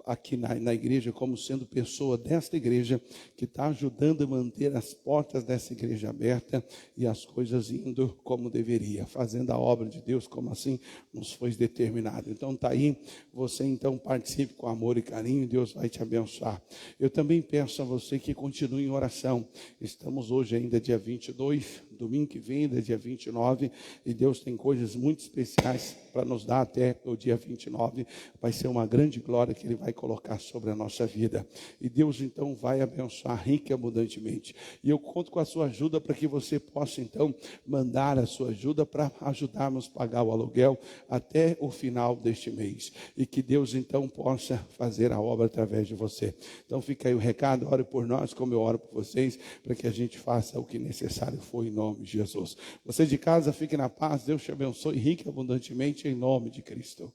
aqui na igreja como sendo pessoa desta igreja que está ajudando a manter as portas dessa igreja aberta e as coisas indo como deveria, fazendo a obra de Deus como assim nos foi determinado. Então está aí, você então participe com amor e carinho, Deus vai te abençoar. Eu também peço a você que continue em oração. Estamos hoje ainda dia 22, domingo que vem, dia 29, e Deus tem coisas muito especiais para nos dar até o dia 29. Vai ser uma grande glória que Ele vai colocar sobre a nossa vida. E Deus então vai abençoar rica e abundantemente. E eu conto com a sua ajuda para que você possa então mandar a sua ajuda para ajudarmos a pagar o aluguel até o final deste mês. E que Deus então possa fazer a obra através de você. Então fica aí o recado, ore por nós, como eu oro por vocês, para que a gente faça o que necessário for em nome de Jesus. Você de casa, fique na paz, Deus te abençoe rica e abundantemente em nome de Cristo.